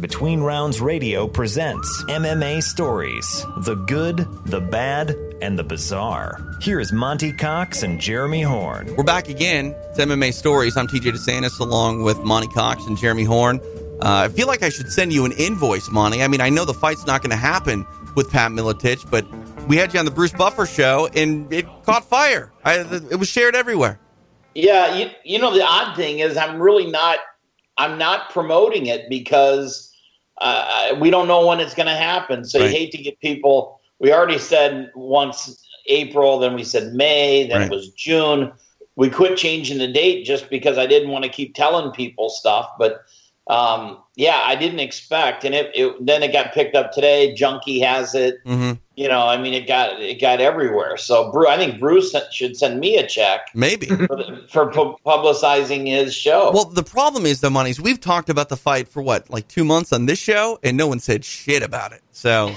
Between Rounds Radio presents MMA Stories, the good, the bad, and the bizarre. Here is Monte Cox and Jeremy Horn. We're back again. It's MMA Stories. I'm TJ De Santis along with Monte Cox and Jeremy Horn. I feel like I should send you an invoice, Monte. I mean, I know the fight's not going to happen with Pat Miletich, but we had you on the Bruce Buffer show, and it caught fire. It was shared everywhere. Yeah, you know, the odd thing is I'm not promoting it because we don't know when it's going to happen. So You hate to get people. We already said once April, then we said May, then It was June. We quit changing the date just because I didn't want to keep telling people stuff. But I didn't expect, and then it got picked up today. Junkie has it. Mm-hmm. You know, I mean, it got everywhere. So I think Bruce should send me a check, maybe for publicizing his show. Well, the problem is, though, Monty, we've talked about the fight for what, like 2 months on this show, and no one said shit about it. So,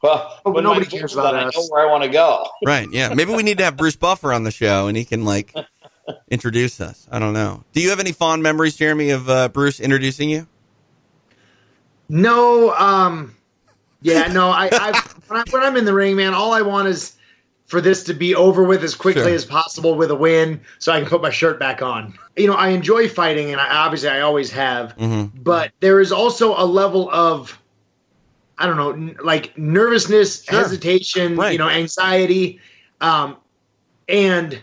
well, but nobody cares about us. I know where I want to go. Right? Yeah. Maybe we need to have Bruce Buffer on the show, and he can introduce us. I don't know. Do you have any fond memories, Jeremy, of Bruce introducing you? No. When I'm in the ring, man, all I want is for this to be over with as quickly as possible with a win so I can put my shirt back on. You know, I enjoy fighting, and I always have. Mm-hmm. But there is also a level of, I don't know, like nervousness, hesitation, anxiety. And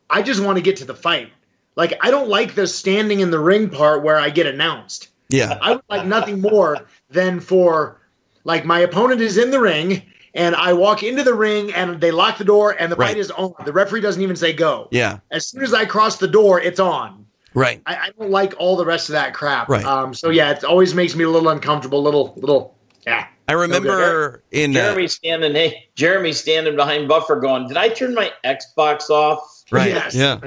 I just want to get to the fight. Like, I don't like the standing in the ring part where I get announced. Yeah. I would like nothing more than for, like, my opponent is in the ring, and I walk into the ring, and they lock the door, and the fight is on. The referee doesn't even say go. Yeah. As soon as I cross the door, it's on. Right. I don't like all the rest of that crap. Right. It always makes me a little uncomfortable, I remember Jeremy standing behind Buffer going, did I turn my Xbox off? Right. Yes. Yeah.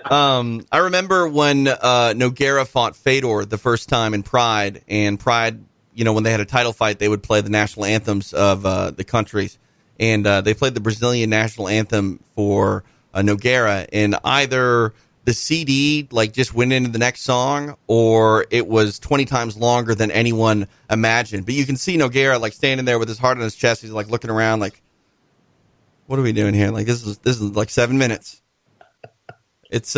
I remember when Nogueira fought Fedor the first time in Pride, and Pride, when they had a title fight, they would play the national anthems of the countries, and they played the Brazilian national anthem for Nogueira, and either the CD just went into the next song, or it was 20 times longer than anyone imagined. But you can see Nogueira standing there with his heart on his chest. He's looking around what are we doing here? This is 7 minutes. It's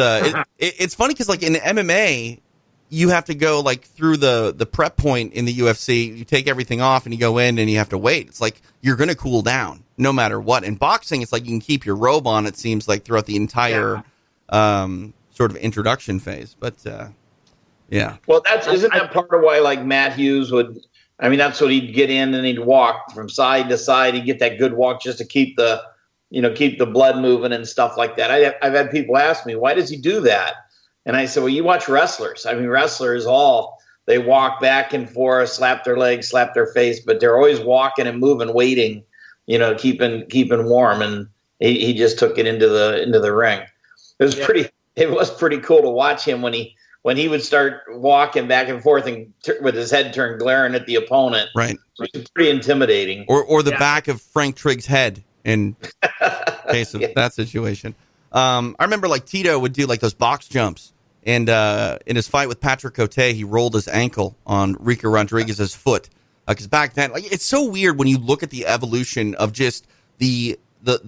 it's funny because in MMA you have to go through the prep point in the UFC. You take everything off and you go in and you have to wait. It's you're going to cool down no matter what. In boxing, it's you can keep your robe on. It seems throughout the entire sort of introduction phase. But yeah. Well, isn't that part of why Matt Hughes would? I mean, that's what he'd get in and he'd walk from side to side. He'd get that good walk just to keep the blood moving and stuff like that. I've had people ask me, why does he do that? And I said, well, you watch wrestlers. I mean, wrestlers they walk back and forth, slap their legs, slap their face, but they're always walking and moving, waiting, keeping warm. And he just took it into the ring. It was pretty cool to watch him when he would start walking back and forth and with his head turned glaring at the opponent. Right. It was pretty intimidating. Or the back of Frank Trigg's head in case of that situation. I remember Tito would do those box jumps, and in his fight with Patrick Cote, he rolled his ankle on Rico Rodriguez's foot. Because back then, it's so weird when you look at the evolution of just the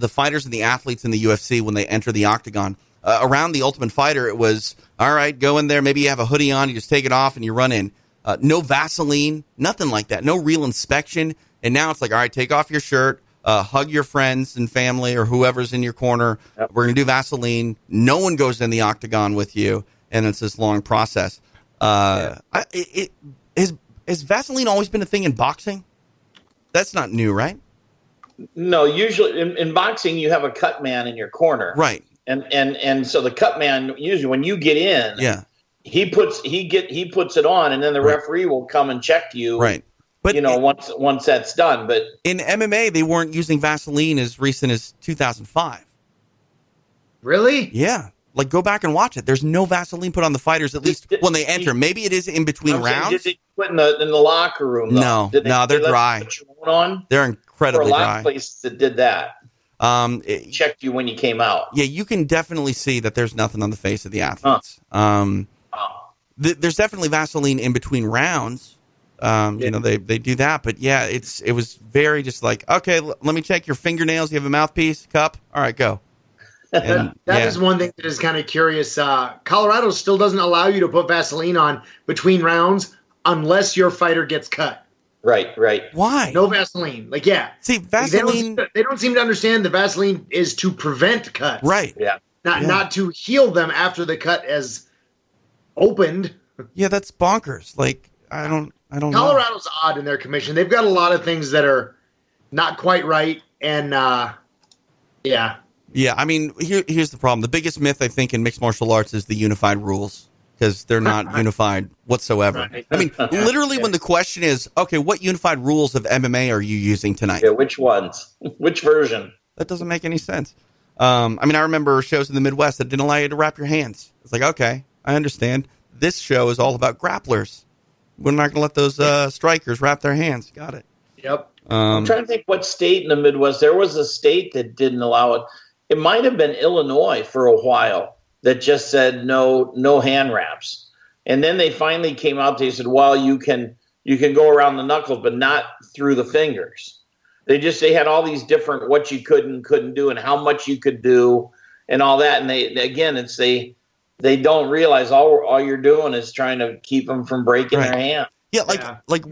fighters and the athletes in the UFC when they enter the octagon. Around the Ultimate Fighter, it was, all right, go in there, maybe you have a hoodie on, you just take it off and you run in. No Vaseline, nothing like that, no real inspection. And now it's all right, take off your shirt, hug your friends and family or whoever's in your corner. Yep. We're going to do Vaseline. No one goes in the octagon with you, and it's this long process. Has Vaseline always been a thing in boxing? That's not new, right? No, usually in boxing you have a cut man in your corner. Right. And so the cut man, usually when you get in, he puts it on, and then the referee will come and check you. Right. But once that's done. But in MMA, they weren't using Vaseline as recent as 2005. Really? Yeah. Go back and watch it. There's no Vaseline put on the fighters, at least when they enter. Maybe it is in between rounds. Did they put in the locker room? Though? No, they're dry. Put your own on? They're incredibly dry. For a lot of places that did that. It checked you when you came out. Yeah, you can definitely see that there's nothing on the face of the athletes. There's definitely Vaseline in between rounds. You know, they do that, but yeah, it was very just like, okay, let me check your fingernails. You have a mouthpiece, cup. All right, go. And, that is one thing that is kind of curious. Colorado still doesn't allow you to put Vaseline on between rounds unless your fighter gets cut. Right. Why? No Vaseline. Like, yeah. See, Vaseline. They don't seem to understand that Vaseline is to prevent cuts. Right. Yeah. Not to heal them after the cut has opened. Yeah, that's bonkers. Like, I don't know. Colorado's odd in their commission. They've got a lot of things that are not quite right, and yeah. Yeah, I mean, here's the problem. The biggest myth, I think, in mixed martial arts is the unified rules, because they're not unified whatsoever. Right. I mean, literally, when the question is, okay, what unified rules of MMA are you using tonight? Yeah, which ones? Which version? That doesn't make any sense. I mean, I remember shows in the Midwest that didn't allow you to wrap your hands. It's like, okay, I understand. This show is all about grapplers. We're not going to let those strikers wrap their hands. Got it. Yep. I'm trying to think what state in the Midwest. There was a state that didn't allow it. It might have been Illinois for a while that just said no hand wraps. And then they finally came out. They said, well, you can go around the knuckles, but not through the fingers. They had all these different what you could and couldn't do and how much you could do and all that. And they don't realize all you're doing is trying to keep them from breaking their hand. Yeah, like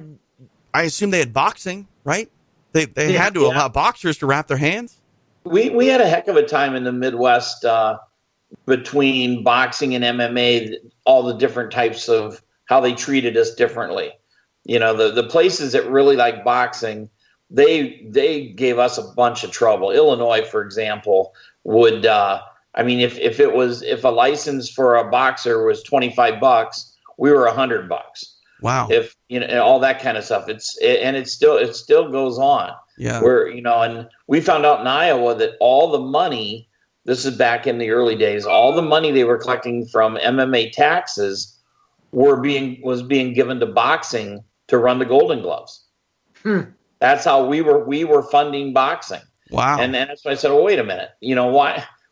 I assume they had boxing, right? They had to allow boxers to wrap their hands. We had a heck of a time in the Midwest between boxing and MMA, all the different types of how they treated us differently. You know, the places that really like boxing, they gave us a bunch of trouble. Illinois, for example, would if a license for a boxer was $25, we were $100. Wow. If all that kind of stuff. It still goes on. Yeah. And we found out in Iowa that all the money, this is back in the early days, all the money they were collecting from MMA taxes was being given to boxing to run the Golden Gloves. That's how we were funding boxing. Wow. And that's why I said, well, wait a minute,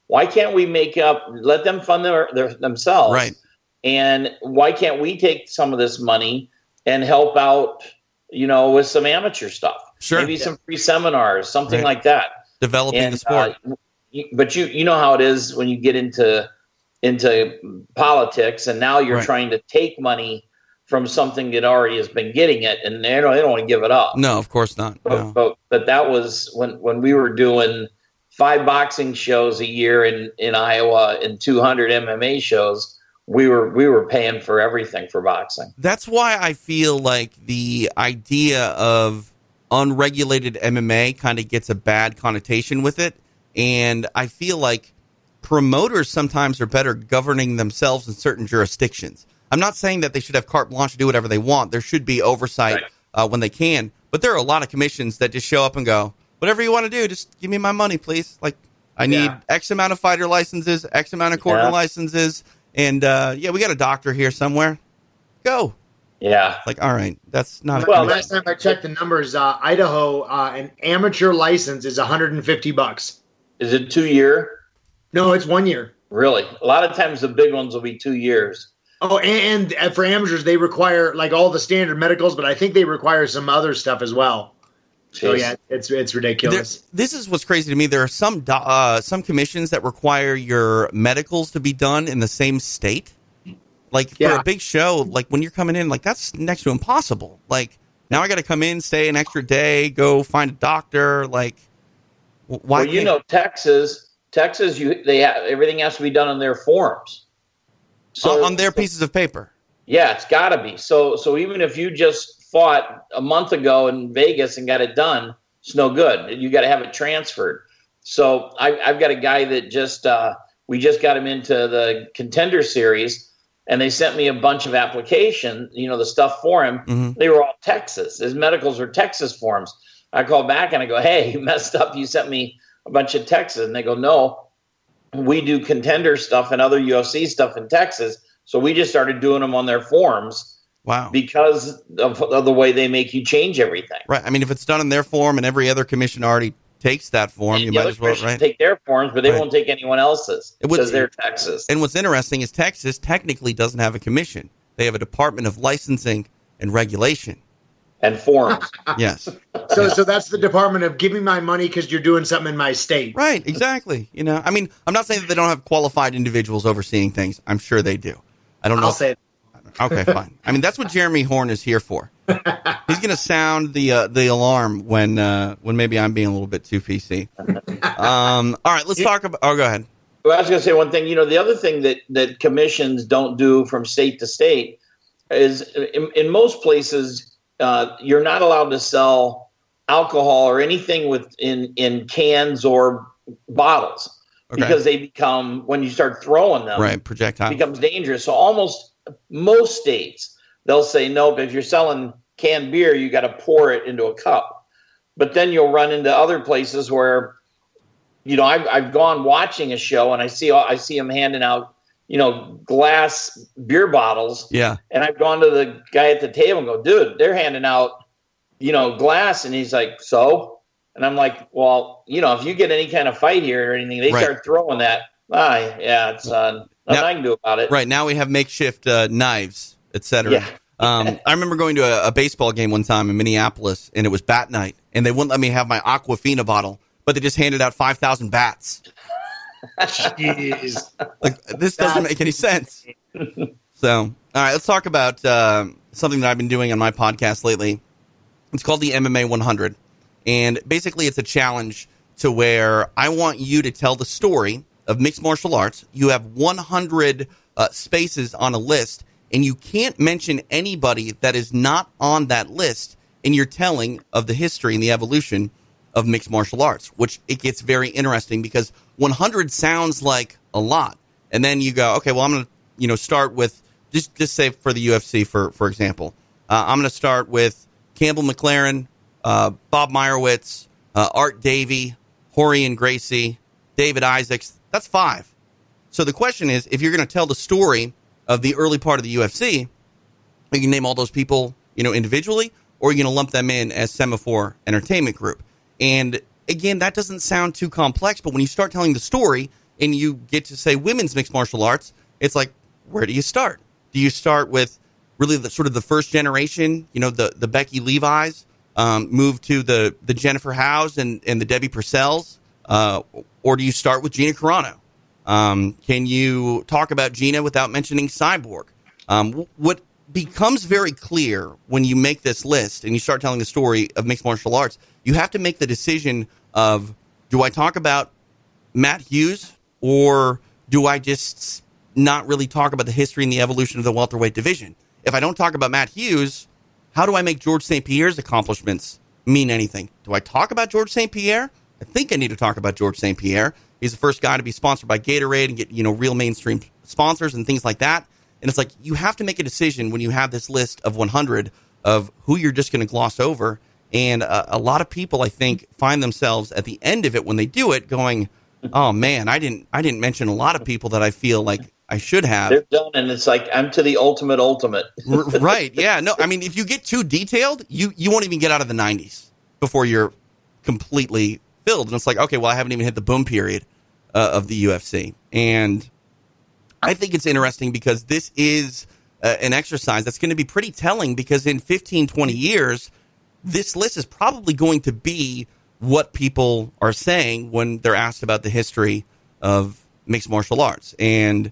why can't we let them fund themselves? Right. And why can't we take some of this money and help out, with some amateur stuff? Sure. Maybe some free seminars, something like that. Developing the sport. But you know how it is when you get into politics, and now you're trying to take money from something that already has been getting it, and they don't want to give it up. No, of course not. No. But that was when we were doing 5 boxing shows a year in Iowa and 200 MMA shows. We were paying for everything for boxing. That's why I feel like the idea of unregulated MMA kind of gets a bad connotation with it. And I feel like promoters sometimes are better governing themselves in certain jurisdictions. I'm not saying that they should have carte blanche to do whatever they want. There should be oversight when they can. But there are a lot of commissions that just show up and go, whatever you want to do, just give me my money, please. Like, I need X amount of fighter licenses, X amount of corner licenses. And, we got a doctor here somewhere. Go. Yeah. Like, all right, that's not. Well, last time I checked the numbers, Idaho, an amateur license is $150. Is it 2 year? No, it's 1 year. Really? A lot of times the big ones will be 2 years. Oh, and for amateurs, they require like all the standard medicals, but I think they require some other stuff as well. Jeez. So yeah, it's ridiculous. This is what's crazy to me. There are some commissions that require your medicals to be done in the same state. Like for a big show, like when you're coming in, like that's next to impossible. Like now I got to come in, stay an extra day, go find a doctor. Like why? Well, Texas, everything has to be done on their forms. So on their pieces of paper. Yeah, it's got to be. So even if you just fought a month ago in Vegas and got it done, it's no good. You got to have it transferred. So I've got a guy that we just got him into the Contender Series. And they sent me a bunch of applications, the stuff for him. Mm-hmm. They were all Texas. His medicals were Texas forms. I called back and I go, hey, you messed up. You sent me a bunch of Texas. And they go, no, we do Contender stuff and other UFC stuff in Texas. So we just started doing them on their forms. Wow. Because of the way they make you change everything. Right. I mean, if it's done in their form and every other commission already takes that form, and you might as well take their forms, but they won't take anyone else's because they're Texas. And what's interesting is Texas technically doesn't have a commission. They have a Department of Licensing and Regulation. And forms. Yes. So that's the Department of give me my money because you're doing something in my state. Right, exactly. You know, I mean, I'm not saying that they don't have qualified individuals overseeing things. I'm sure they do. I don't know. I'll say it. Okay, fine. I mean, that's what Jeremy Horn is here for. He's going to sound the alarm when maybe I'm being a little bit too PC. All right, let's talk about. Oh, go ahead. Well, I was going to say one thing. You know, the other thing that commissions don't do from state to state is in most places you're not allowed to sell alcohol or anything in cans or bottles because they become, when you start throwing them, right, projectiles, it becomes dangerous. So almost most states, they'll say, no, but if you're selling canned beer, you got to pour it into a cup. But then you'll run into other places where, you know, I've gone watching a show and I see them handing out, you know, glass beer bottles. Yeah. And I've gone to the guy at the table and go, dude, they're handing out, you know, glass. And he's like, so? And I'm like, well, you know, if you get any kind of fight here or anything, they start throwing that. Yeah, it's nothing I can do about it. Right. Now we have makeshift knives, etc. Yeah. I remember going to a baseball game one time in Minneapolis, and it was bat night, and they wouldn't let me have my Aquafina bottle, but they just handed out 5,000 bats. Jeez. Like, this doesn't make any sense. So, all right, let's talk about something that I've been doing on my podcast lately. It's called the MMA 100, and basically it's a challenge to where I want you to tell the story of mixed martial arts. You have 100 spaces on a list, and you can't mention anybody that is not on that list in your telling of the history and the evolution of mixed martial arts, which it gets very interesting because 100 sounds like a lot. And then you go, okay, well, I'm going to, you know, start with, just say for the UFC, for example, I'm going to start with Campbell McLaren, Bob Meyerowitz, Art Davey, Horian Gracie, David Isaacs. That's 5. So the question is, if you're going to tell the story of the early part of the UFC, you can name all those people, you know, individually, or you're going to lump them in as Semaphore Entertainment Group. And again, that doesn't sound too complex, but when you start telling the story and you get to say women's mixed martial arts, it's like, where do you start? Do you start with really the sort of the first generation, you know, the Becky Levi's, move to the Jennifer Howes and the Debbie Purcells, or do you start with Gina Carano? Can you talk about Gina without mentioning Cyborg? What becomes very clear when you make this list and you start telling the story of mixed martial arts, you have to make the decision of, do I talk about Matt Hughes, or do I just not really talk about the history and the evolution of the welterweight division? If I don't talk about Matt Hughes, how do I make George St. Pierre's accomplishments mean anything? Do I talk about George St. Pierre? I think I need to talk about George St. Pierre. He's the first guy to be sponsored by Gatorade and get, you know, real mainstream sponsors and things like that. And it's like, you have to make a decision when you have this list of 100 of who you're just going to gloss over. And a lot of people, I think, find themselves at the end of it when they do it going, oh man, I didn't mention a lot of people that I feel like I should have. They're done, and it's like, I'm to the ultimate. Right, yeah. No, I mean, if you get too detailed, you won't even get out of the 90s before you're completely filled. And it's like, okay, well, I haven't even hit the boom period of the UFC. And I think it's interesting because this is an exercise that's going to be pretty telling, because in 15, 20 years, this list is probably going to be what people are saying when they're asked about the history of mixed martial arts. And,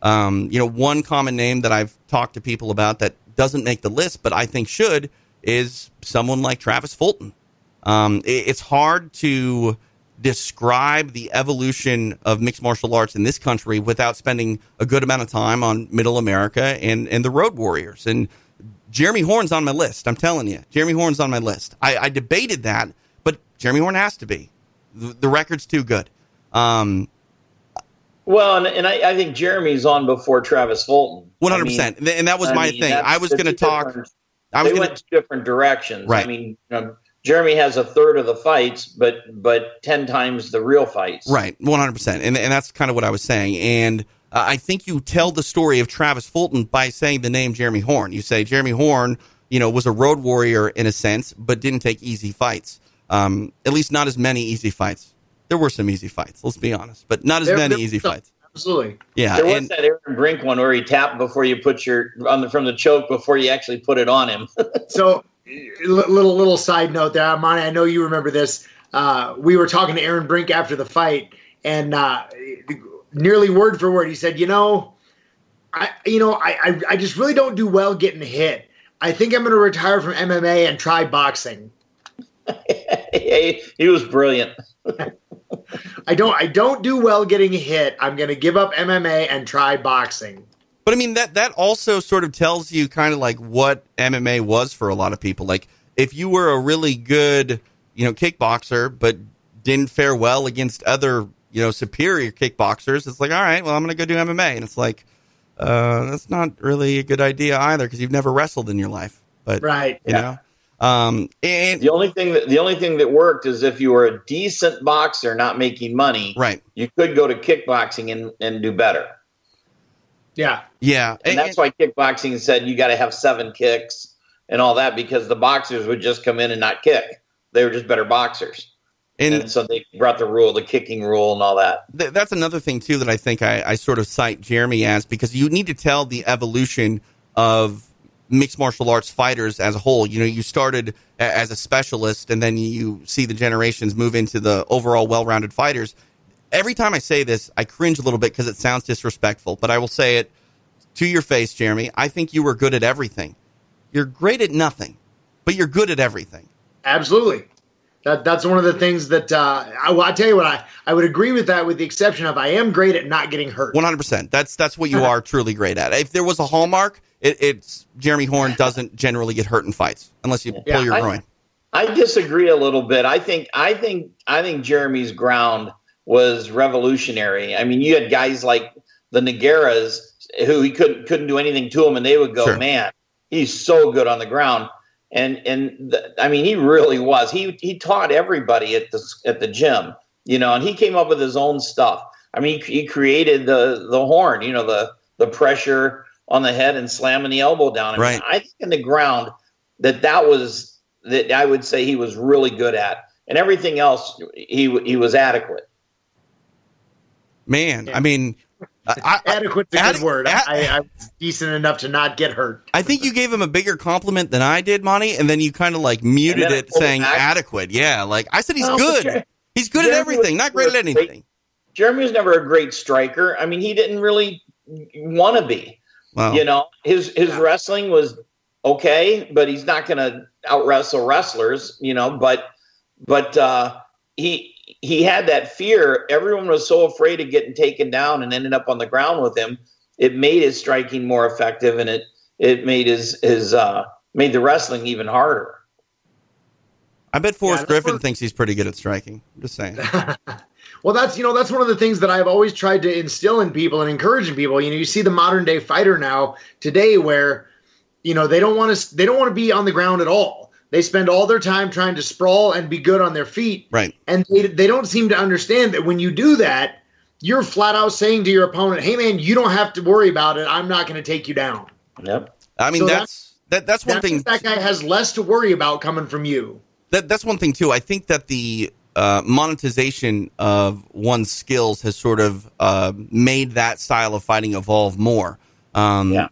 you know, one common name that I've talked to people about that doesn't make the list, but I think should, is someone like Travis Fulton. It's hard to describe the evolution of mixed martial arts in this country without spending a good amount of time on Middle America and the Road Warriors. And Jeremy Horn's on my list. I'm telling you, Jeremy Horn's on my list. I debated that, but Jeremy Horn has to be. The record's too good. Well, and I think Jeremy's on before Travis Fulton. 100%. And that was my thing. I was going to talk. They went two different directions. Right. I mean, Jeremy has a third of the fights, but 10 times the real fights. Right, 100%. And that's kind of what I was saying. And I think you tell the story of Travis Fulton by saying the name Jeremy Horn. You say Jeremy Horn, you know, was a road warrior in a sense, but didn't take easy fights. At least not as many easy fights. There were some easy fights, let's be honest, but not as many easy fights. absolutely. Yeah, there was that Aaron Brink one where he tapped before you put from the choke before you actually put it on him. So, little side note there, Monty. I know you remember this. We were talking to Aaron Brink after the fight, and nearly word for word, he said, I just really don't do well getting hit. I think I'm going to retire from MMA and try boxing. He was brilliant. I don't do well getting hit. I'm going to give up MMA and try boxing. But I mean, that also sort of tells you kind of like what MMA was for a lot of people. Like if you were a really good, kickboxer, but didn't fare well against other, superior kickboxers, it's like, all right, well, I'm going to go do MMA. And it's like, that's not really a good idea either because you've never wrestled in your life. But, right. you know. And the only thing that worked is if you were a decent boxer not making money, right, you could go to kickboxing and do better. Yeah. And that's why kickboxing said you got to have 7 kicks and all that, because the boxers would just come in and not kick. They were just better boxers. And so they brought the kicking rule and all that. That's another thing, too, that I think I sort of cite Jeremy as, because you need to tell the evolution of mixed martial arts fighters as a whole. You started as a specialist, and then you see the generations move into the overall well-rounded fighters. Every time I say this, I cringe a little bit because it sounds disrespectful, but I will say it to your face, Jeremy. I think you were good at everything. You're great at nothing, but you're good at everything. Absolutely. That's one of the things that I tell you what, I would agree with that, with the exception of I am great at not getting hurt. 100%. That's what you are truly great at. If there was a hallmark, it's Jeremy Horn doesn't generally get hurt in fights unless you pull your groin. I disagree a little bit. I think Jeremy's ground was revolutionary. I mean, you had guys like the Nogueiras who he couldn't do anything to him, and they would go, sure, man, he's so good on the ground. I mean, he really was. He taught everybody at the gym, and he came up with his own stuff. I mean, he created the horn, the pressure on the head and slamming the elbow down. Right. I think in the ground that I would say he was really good at, and everything else he was adequate. Man, I mean, adequate's a good word. I was decent enough to not get hurt. I think you gave him a bigger compliment than I did, Monty, and then you kind of like muted it saying adequate. Yeah, like I said, he's good. He's good at everything, not great at anything. Jeremy was never a great striker. I mean, he didn't really want to be. Wow. His wrestling was okay, but he's not going to out wrestle wrestlers. But he had that fear. Everyone was so afraid of getting taken down and ended up on the ground with him. It made his striking more effective, and it made made the wrestling even harder. I bet Forrest Griffin thinks he's pretty good at striking. I'm just saying. Well, that's one of the things that I've always tried to instill in people and encourage in people. You see the modern day fighter now today where, they don't want to be on the ground at all. They spend all their time trying to sprawl and be good on their feet. Right. And they don't seem to understand that when you do that, you're flat out saying to your opponent, hey, man, you don't have to worry about it. I'm not going to take you down. Yep. I mean, so that's one thing. That guy has less to worry about coming from you. That's one thing, too. I think that the monetization of one's skills has sort of made that style of fighting evolve more. I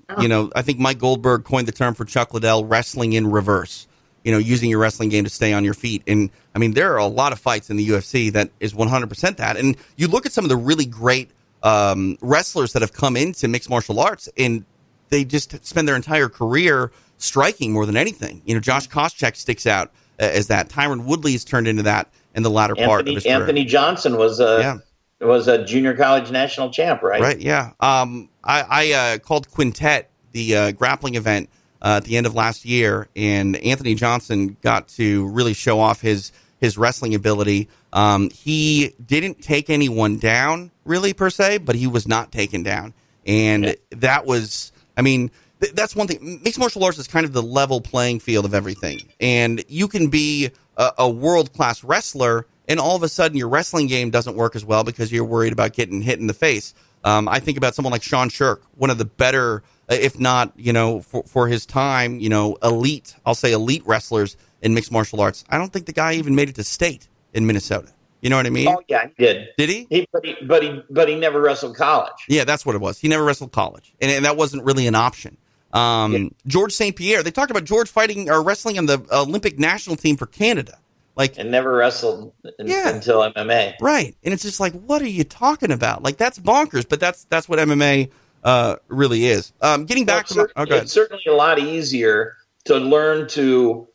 think Mike Goldberg coined the term for Chuck Liddell, wrestling in reverse. Using your wrestling game to stay on your feet. And, I mean, there are a lot of fights in the UFC that is 100% that. And you look at some of the really great wrestlers that have come into mixed martial arts, and they just spend their entire career striking more than anything. Josh Koscheck sticks out as that. Tyron Woodley has turned into that in the latter part of his career. Anthony Johnson was a junior college national champ, right? Right, yeah. I called Quintet, the grappling event, at the end of last year, and Anthony Johnson got to really show off his wrestling ability. He didn't take anyone down, really, per se, but he was not taken down. And that was, I mean, that's one thing. Mixed martial arts is kind of the level playing field of everything. And you can be a world-class wrestler, and all of a sudden your wrestling game doesn't work as well because you're worried about getting hit in the face. I think about someone like Sean Shirk, one of the better, if not, for his time, elite, I'll say elite wrestlers in mixed martial arts. I don't think the guy even made it to state in Minnesota. You know what I mean? Oh yeah, he did. Did he? But he never wrestled college. Yeah, that's what it was. He never wrestled college, and that wasn't really an option. George St. Pierre. They talked about George fighting or wrestling on the Olympic national team for Canada, and never wrestled until MMA. Right, and it's just like, what are you talking about? Like, that's bonkers, but that's what MMA really is. Getting back to it's certainly a lot easier to learn to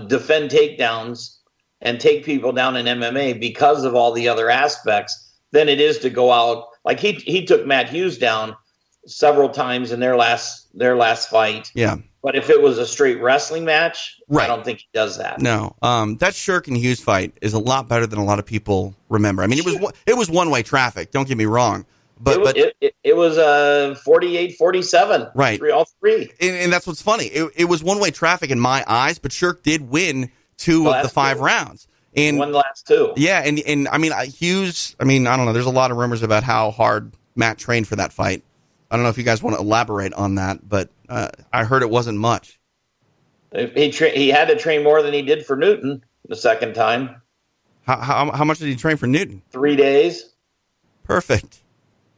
defend takedowns and take people down in MMA because of all the other aspects than it is to go out. Like he took Matt Hughes down several times in their last fight. Yeah. But if it was a straight wrestling match, right. I don't think he does that. No. That Shirk and Hughes fight is a lot better than a lot of people remember. I mean, it was one-way traffic. Don't get me wrong. But it was 48-47. Right. All three. And that's what's funny. It was one-way traffic in my eyes, but Shirk did win two of the 5 rounds. And won the last 2. Yeah, and I mean, Hughes, I don't know. There's a lot of rumors about how hard Matt trained for that fight. I don't know if you guys want to elaborate on that, but I heard it wasn't much. He had to train more than he did for Newton the second time. How much did he train for Newton? 3 days. Perfect.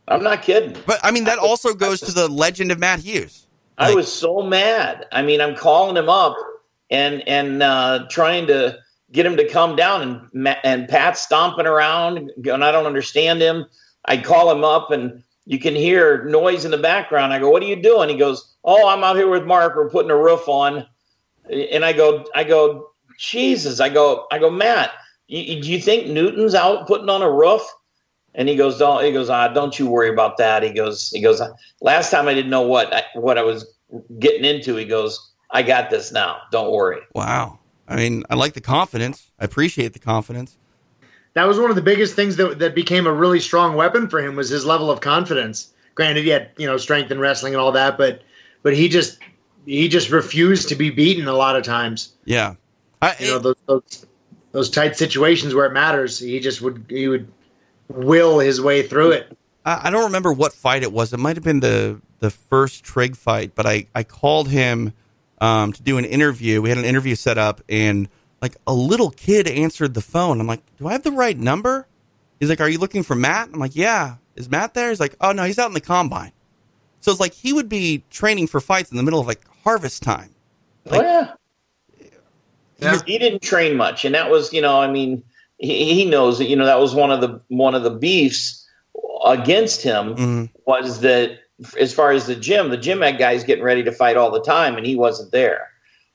I'm not kidding. But, I mean, that also goes to the legend of Matt Hughes. I was so mad. I mean, I'm calling him up and trying to get him to come down, and Pat's stomping around, and I don't understand him. I call him up, and you can hear noise in the background. I go, "What are you doing?" He goes, "Oh, I'm out here with Mark. We're putting a roof on." And I go, "Jesus!" I go, "Matt, do you think Newton's out putting on a roof?" And he goes, "Don't you worry about that." He goes, "Last time I didn't know what I was getting into." He goes, "I got this now. Don't worry." Wow. I mean, I like the confidence. I appreciate the confidence. That was one of the biggest things that became a really strong weapon for him was his level of confidence. Granted, he had strength in wrestling and all that, but he just refused to be beaten a lot of times. Yeah, those tight situations where it matters, he would will his way through it. I don't remember what fight it was. It might have been the first Trigg fight, but I called him to do an interview. We had an interview set up, and like a little kid answered the phone. I'm like, "Do I have the right number?" He's like, "Are you looking for Matt?" I'm like, "Yeah." "Is Matt there?" He's like, "Oh no, he's out in the combine." So it's like he would be training for fights in the middle of like harvest time. Like, He didn't train much, and that was, he knows that, that was one of the beefs against him was that as far as the gym had guys getting ready to fight all the time, and he wasn't there.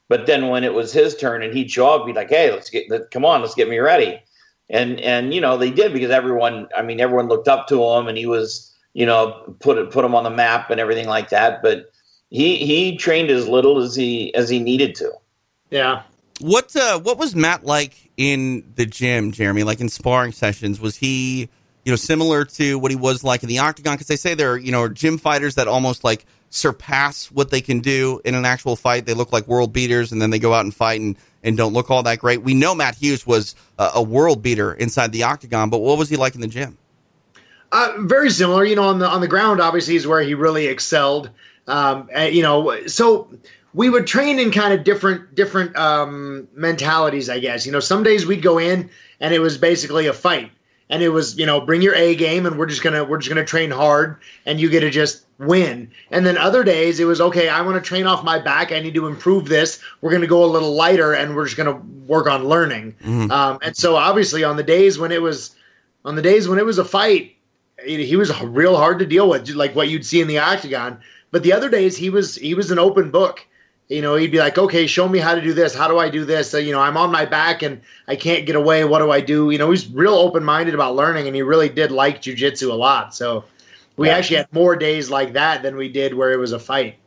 But then when it was his turn and he'd show up, he'd be like, "Hey, let's get me ready." And they did, because everyone looked up to him, and he was, put him on the map and everything like that. But he trained as little as he needed to. Yeah. What was Matt like in the gym, Jeremy? Like in sparring sessions, was he, similar to what he was like in the octagon? Because they say there are, gym fighters that almost like surpass what they can do in an actual fight. They look like world beaters, and then they go out and fight and don't look all that great. We know Matt Hughes was a world beater inside the octagon, but what was he like in the gym? Very similar. On the ground, obviously, is where he really excelled. So we would train in kind of different mentalities, I guess. Some days we'd go in and it was basically a fight, and it was, bring your A game, and we're just gonna train hard, and you get to just win. And then other days it was, okay, I want to train off my back. I need to improve this. We're gonna go a little lighter, and we're just gonna work on learning. And so obviously on the days when it was a fight, he was real hard to deal with, like what you'd see in the octagon. But the other days he was an open book. He'd be like, "Okay, show me how to do this. How do I do this? I'm on my back and I can't get away. What do I do?" He's real open-minded about learning, and he really did like jiu-jitsu a lot. So we actually had more days like that than we did where it was a fight.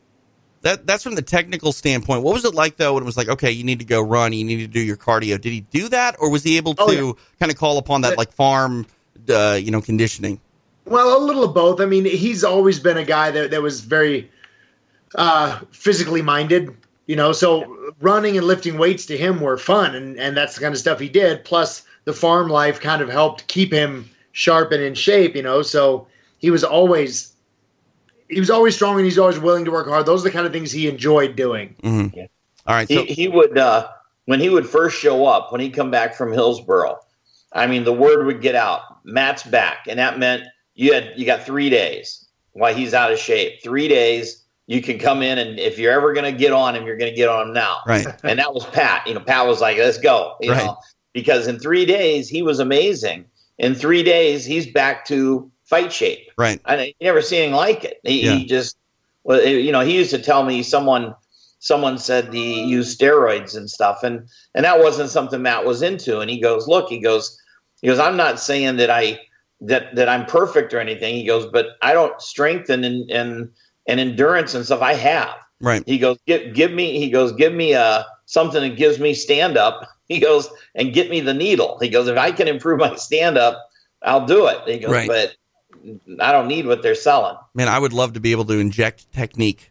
That's from the technical standpoint. What was it like, though, when it was like, okay, you need to go run, you need to do your cardio? Did he do that, or was he able to kind of call upon that like farm, conditioning? Well, a little of both. I mean, he's always been a guy that was very physically minded, so running and lifting weights to him were fun, and that's the kind of stuff he did. Plus the farm life kind of helped keep him sharp and in shape, so he was always strong, and he's always willing to work hard. Those are the kind of things he enjoyed doing. Mm-hmm. Yeah. All right. So he would, when he would first show up, when he'd come back from Hillsborough, I mean, the word would get out. Matt's back, and that meant you got 3 days while he's out of shape. 3 days, you can come in, and if you're ever going to get on him, you're going to get on him now. Right. And that was Pat. Pat was like, let's go. You know, because in 3 days he was amazing. In 3 days, he's back to fight shape. Right. I never seen anything like it. He just, well, he used to tell me someone said he used steroids and stuff, and that wasn't something Matt was into. And he goes, look, he goes, I'm not saying that I'm perfect or anything. He goes, but I don't strengthen and endurance and stuff I have. Right. He goes, give me something that gives me stand up. He goes, and get me the needle. He goes, if I can improve my stand up, I'll do it. He goes, but I don't need what they're selling. Man, I would love to be able to inject technique.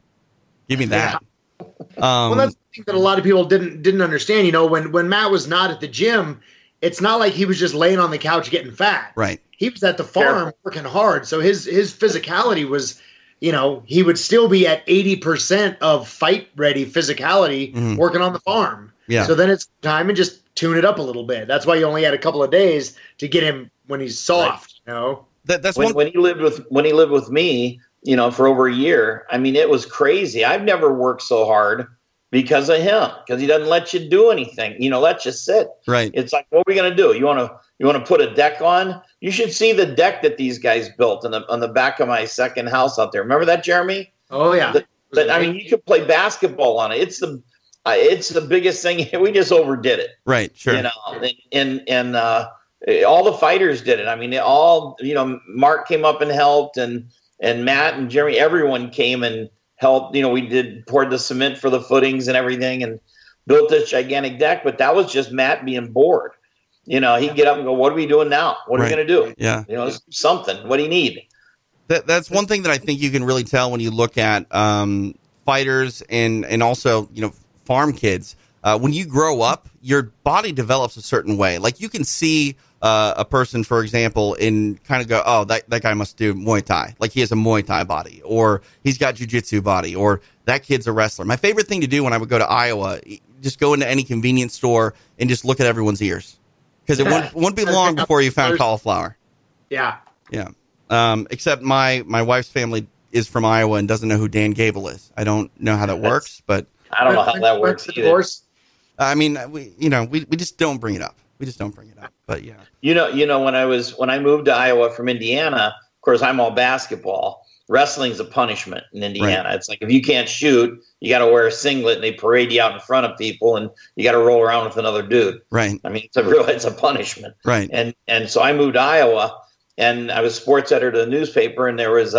Give me that. Yeah. Well, that's the thing that a lot of people didn't understand. When Matt was not at the gym, it's not like he was just laying on the couch getting fat. Right. He was at the farm working hard. So his physicality was, he would still be at 80% of fight ready physicality working on the farm. Yeah. So then it's time to just tune it up a little bit. That's why you only had a couple of days to get him when he's soft. Right. That's when he lived with me, for over a year. I mean, it was crazy. I've never worked so hard because of him, because he doesn't let you do anything. Let you sit. Right. It's like, what are we gonna do? You want to put a deck on? You should see the deck that these guys built on the back of my second house out there. Remember that, Jeremy? Oh yeah. You could play basketball on it. It's the biggest thing. We just overdid it. Right. Sure. And all the fighters did it. I mean, Mark came up and helped, and Matt and Jeremy, everyone came and helped. We poured the cement for the footings and everything and built this gigantic deck, but that was just Matt being bored. He'd get up and go, what are we doing now? What are we going to do? Yeah. Let's do something. What do you need? That's one thing that I think you can really tell when you look at fighters and also, farm kids. When you grow up, your body develops a certain way. Like you can see a person, for example, and kind of go, oh, that guy must do Muay Thai. Like he has a Muay Thai body, or he's got jiu-jitsu body, or that kid's a wrestler. My favorite thing to do when I would go to Iowa, just go into any convenience store and just look at everyone's ears. Because it wouldn't be long before you found cauliflower. Yeah. Yeah. Except my wife's family is from Iowa and doesn't know who Dan Gable is. I don't know how that works, but I don't know how that works either. I mean, we just don't bring it up. We just don't bring it up. But yeah. When I moved to Iowa from Indiana, of course I'm all basketball. Wrestling's a punishment in Indiana. Right. It's like if you can't shoot, you got to wear a singlet and they parade you out in front of people and you got to roll around with another dude. Right. I mean, it's a punishment. Right. And so I moved to Iowa and I was sports editor of the newspaper, and there was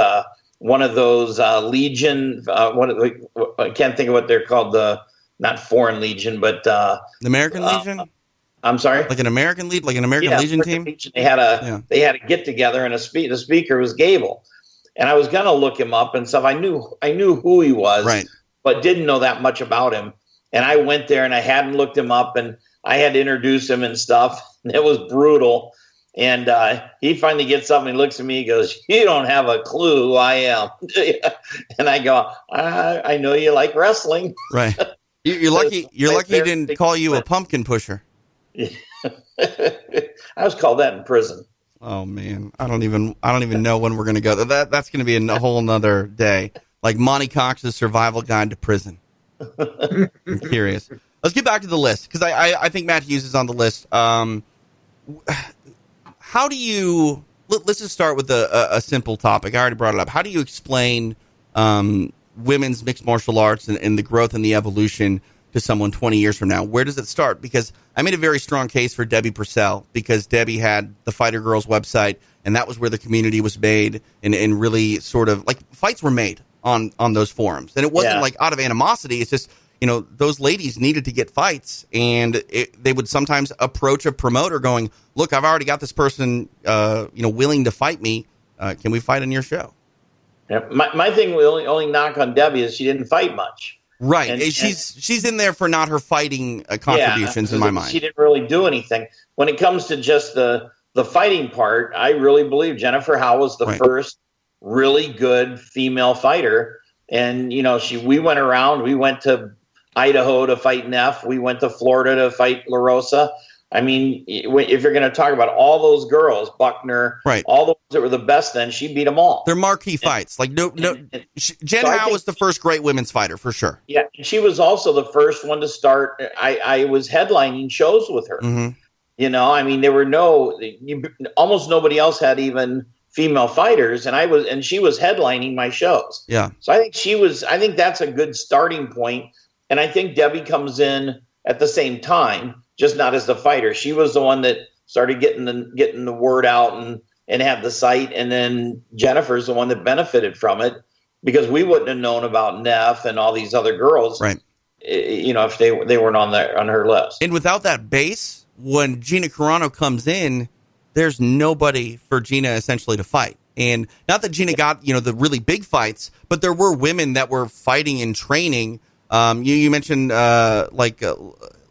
one of those Legion. I can't think of what they're called. Not Foreign Legion, but the American Legion. I'm sorry, like an American Legion team. They had a get together, and the speaker was Gable, and I was gonna look him up and stuff. I knew who he was, right, but didn't know that much about him. And I went there and I hadn't looked him up, and I had to introduce him and stuff. It was brutal. And he finally gets up and he looks at me. He goes, "You don't have a clue who I am." And I go, "I know you like wrestling." Right. You're lucky. You're lucky he didn't call you a pumpkin pusher. I was called that in prison. Oh man, I don't even know when we're gonna go. That's gonna be a whole nother day. Like Monte Cox's survival guide to prison. I'm curious. Let's get back to the list because I think Matt Hughes is on the list. How do you? Let's just start with a simple topic. I already brought it up. How do you explain women's mixed martial arts and the growth and the evolution to someone 20 years from now? Where does it start? Because I made a very strong case for Debbie Purcell because Debbie had the Fighter Girls website, and that was where the community was made and really sort of like fights were made on those forums. And it wasn't like out of animosity. It's just, those ladies needed to get fights, and they would sometimes approach a promoter going, "Look, I've already got this person, willing to fight me. Can we fight on your show?" Yeah, my thing, the only knock on Debbie is she didn't fight much. Right. And she's in there for not her fighting contributions in my mind. She didn't really do anything. When it comes to just the fighting part, I really believe Jennifer Howe was the first really good female fighter. And, we went around. We went to Idaho to fight Neff. We went to Florida to fight La Rosa. I mean, if you're going to talk about all those girls, Buckner, right, all those that were the best, then she beat them all. They're marquee fights. Like Jen Howe was the first great women's fighter for sure. Yeah, she was also the first one to start. I was headlining shows with her. Mm-hmm. You know, I mean, there were almost nobody else had even female fighters, and she was headlining my shows. Yeah. So I think that's a good starting point. And I think Debbie comes in at the same time, just not as the fighter. She was the one that started getting the word out and had the site. And then Jennifer's the one that benefited from it, because we wouldn't have known about Neff and all these other girls, right? You know, if they weren't on her list. And without that base, when Gina Carano comes in, there's nobody for Gina essentially to fight. And not that Gina got, the really big fights, but there were women that were fighting and training. You mentioned La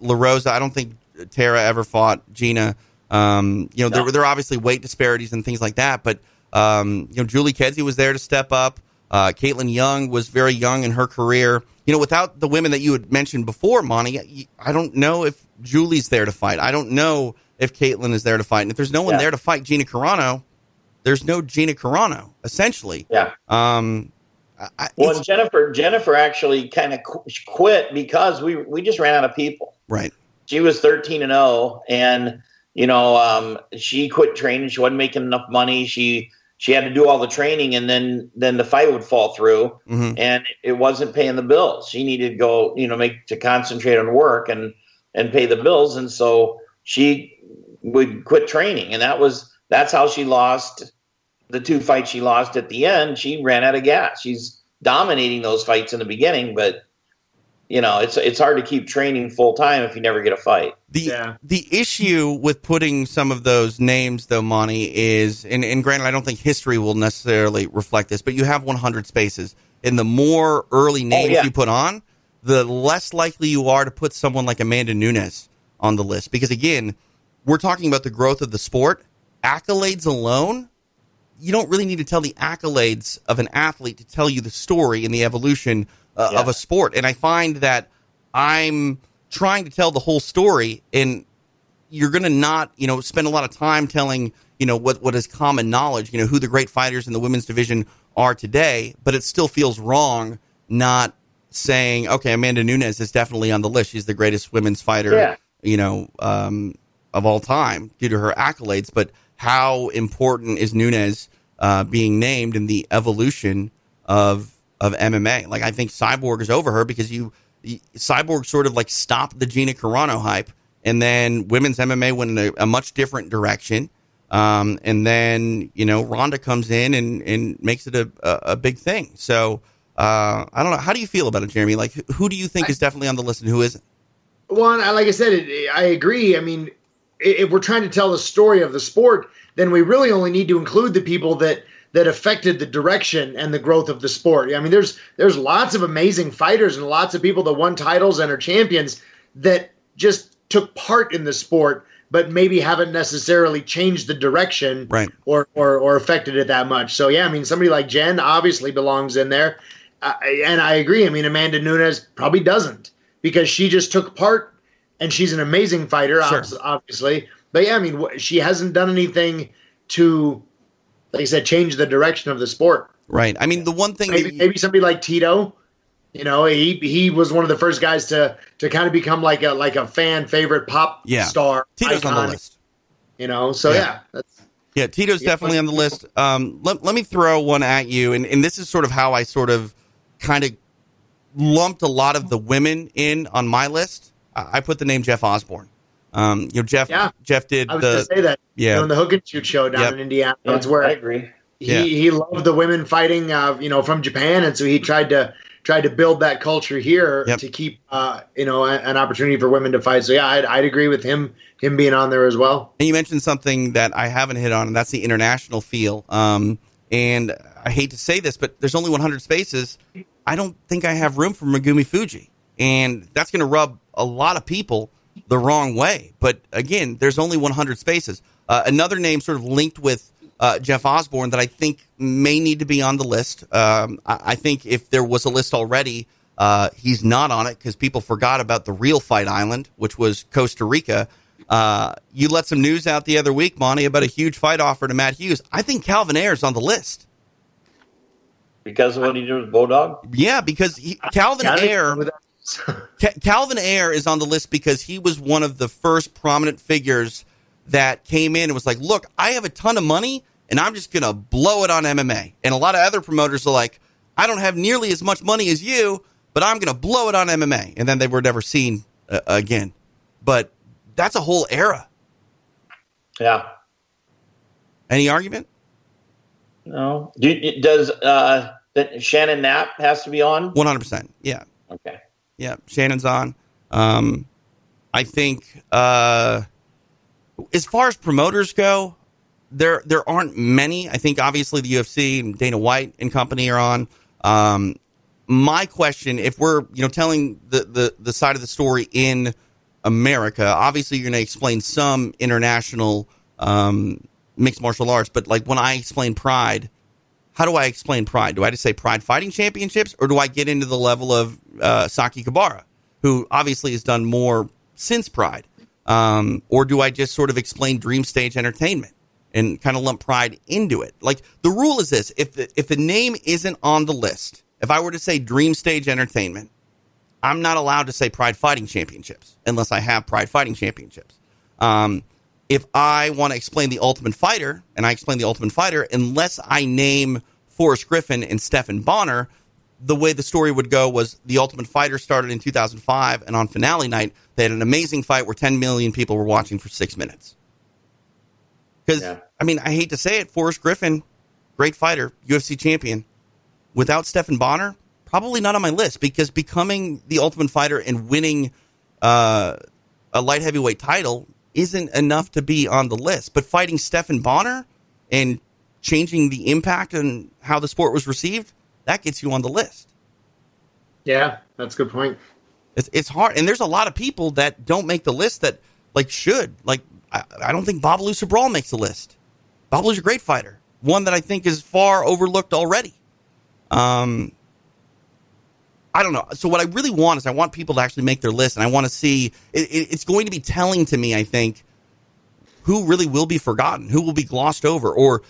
Rosa. I don't think Tara ever fought Gina. No. There were obviously weight disparities and things like that. But Julie Kedzie was there to step up. Caitlin Young was very young in her career. Without the women that you had mentioned before, Monty, I don't know if Julie's there to fight. I don't know if Caitlin is there to fight. And if there's no one there to fight Gina Carano, there's no Gina Carano, essentially. Yeah. Jennifer actually kind of quit because we just ran out of people. Right. She was 13-0, and she quit training. She wasn't making enough money. She had to do all the training, and then the fight would fall through, mm-hmm. and it wasn't paying the bills. She needed to go, to concentrate on work and pay the bills, and so she would quit training, and that's how she lost the two fights she lost at the end. She ran out of gas. She's dominating those fights in the beginning, but it's hard to keep training full time if you never get a fight. The issue with putting some of those names, though, Monty, is, and granted, I don't think history will necessarily reflect this, but you have 100 spaces, and the more early names you put on, the less likely you are to put someone like Amanda Nunes on the list. Because again, we're talking about the growth of the sport. Accolades alone, you don't really need to tell the accolades of an athlete to tell you the story and the evolution of a sport. And I find that I'm trying to tell the whole story, and you're going to not, spend a lot of time telling, what is common knowledge, who the great fighters in the women's division are today, but it still feels wrong not saying, okay, Amanda Nunes is definitely on the list. She's the greatest women's fighter, of all time due to her accolades. But how important is Nunes being named in the evolution of MMA? Like, I think Cyborg is over her because Cyborg sort of like stopped the Gina Carano hype, and then women's MMA went in a much different direction. And then, Ronda comes in and makes it a big thing. So I don't know. How do you feel about it, Jeremy? Like, who do you think is definitely on the list and who isn't? Well, like I said, I agree. I mean, if we're trying to tell the story of the sport, then we really only need to include the people that affected the direction and the growth of the sport. I mean, there's lots of amazing fighters and lots of people that won titles and are champions that just took part in the sport, but maybe haven't necessarily changed the direction, right, or affected it that much. So yeah, I mean, somebody like Jen obviously belongs in there, and I agree. I mean, Amanda Nunes probably doesn't, because she just took part, and she's an amazing fighter, sure, obviously. But yeah, I mean, she hasn't done anything to, like I said, change the direction of the sport. Right. I mean, the one thing maybe somebody like Tito, he was one of the first guys to kind of become like a fan favorite pop star. Tito's icon, on the list. Tito's definitely on the list. Let me throw one at you, and this is sort of how I sort of kind of lumped a lot of the women in on my list. I put the name Jeff Osborne. Jeff did. I was going to say that. Yeah, on the Hook and Shoot show down in Indiana. That's where I agree. He loved the women fighting, from Japan, and so he tried to build that culture here to keep, an opportunity for women to fight. So yeah, I'd agree with him being on there as well. And you mentioned something that I haven't hit on, and that's the international feel. And I hate to say this, but there's only 100 spaces. I don't think I have room for Megumi Fuji, and that's going to rub a lot of people the wrong way. But again, there's only 100 spaces. Another name sort of linked with Jeff Osborne that I think may need to be on the list. I think if there was a list already, he's not on it because people forgot about the real Fight Island, which was Costa Rica. You let some news out the other week, Monty, about a huge fight offer to Matt Hughes. I think Calvin Ayre's on the list. Because of what he did with Bodog? Yeah, because Calvin Ayre is on the list because he was one of the first prominent figures that came in and was like, look, I have a ton of money, and I'm just going to blow it on MMA. And a lot of other promoters are like, I don't have nearly as much money as you, but I'm going to blow it on MMA. And then they were never seen again. But that's a whole era. Yeah. Any argument? No. Does Shannon Knapp has to be on? 100%. Yeah. Okay. Yeah. Shannon's on. I think as far as promoters go, there aren't many. I think obviously the UFC and Dana White and company are on. My question, if we're telling the side of the story in America, obviously you're going to explain some international mixed martial arts, but like when I explain Pride, how do I explain Pride? Do I just say Pride Fighting Championships, or do I get into the level of Saki Kabara, who obviously has done more since Pride? Or do I just sort of explain Dream Stage Entertainment and kind of lump Pride into it? Like, the rule is this: if the name isn't on the list, if I were to say Dream Stage Entertainment, I'm not allowed to say Pride Fighting Championships unless I have Pride Fighting Championships. If I want to explain The Ultimate Fighter, and I explain The Ultimate Fighter, unless I name Forrest Griffin and Stephan Bonner, the way the story would go was The Ultimate Fighter started in 2005, and on finale night, they had an amazing fight where 10 million people were watching for 6 minutes. Because, I mean, I hate to say it, Forrest Griffin, great fighter, UFC champion. Without Stephan Bonner, probably not on my list, because becoming the Ultimate Fighter and winning a light heavyweight title isn't enough to be on the list. But fighting Stephan Bonner and changing the impact and how the sport was received, that gets you on the list. Yeah, that's a good point. It's hard. And there's a lot of people that don't make the list that should. Like, I don't think Babalu Sobral makes the list. Babalu's a great fighter. One that I think is far overlooked already. I don't know. So what I really want is I want people to actually make their list, and I want to see it's going to be telling to me, I think, who really will be forgotten, who will be glossed over, or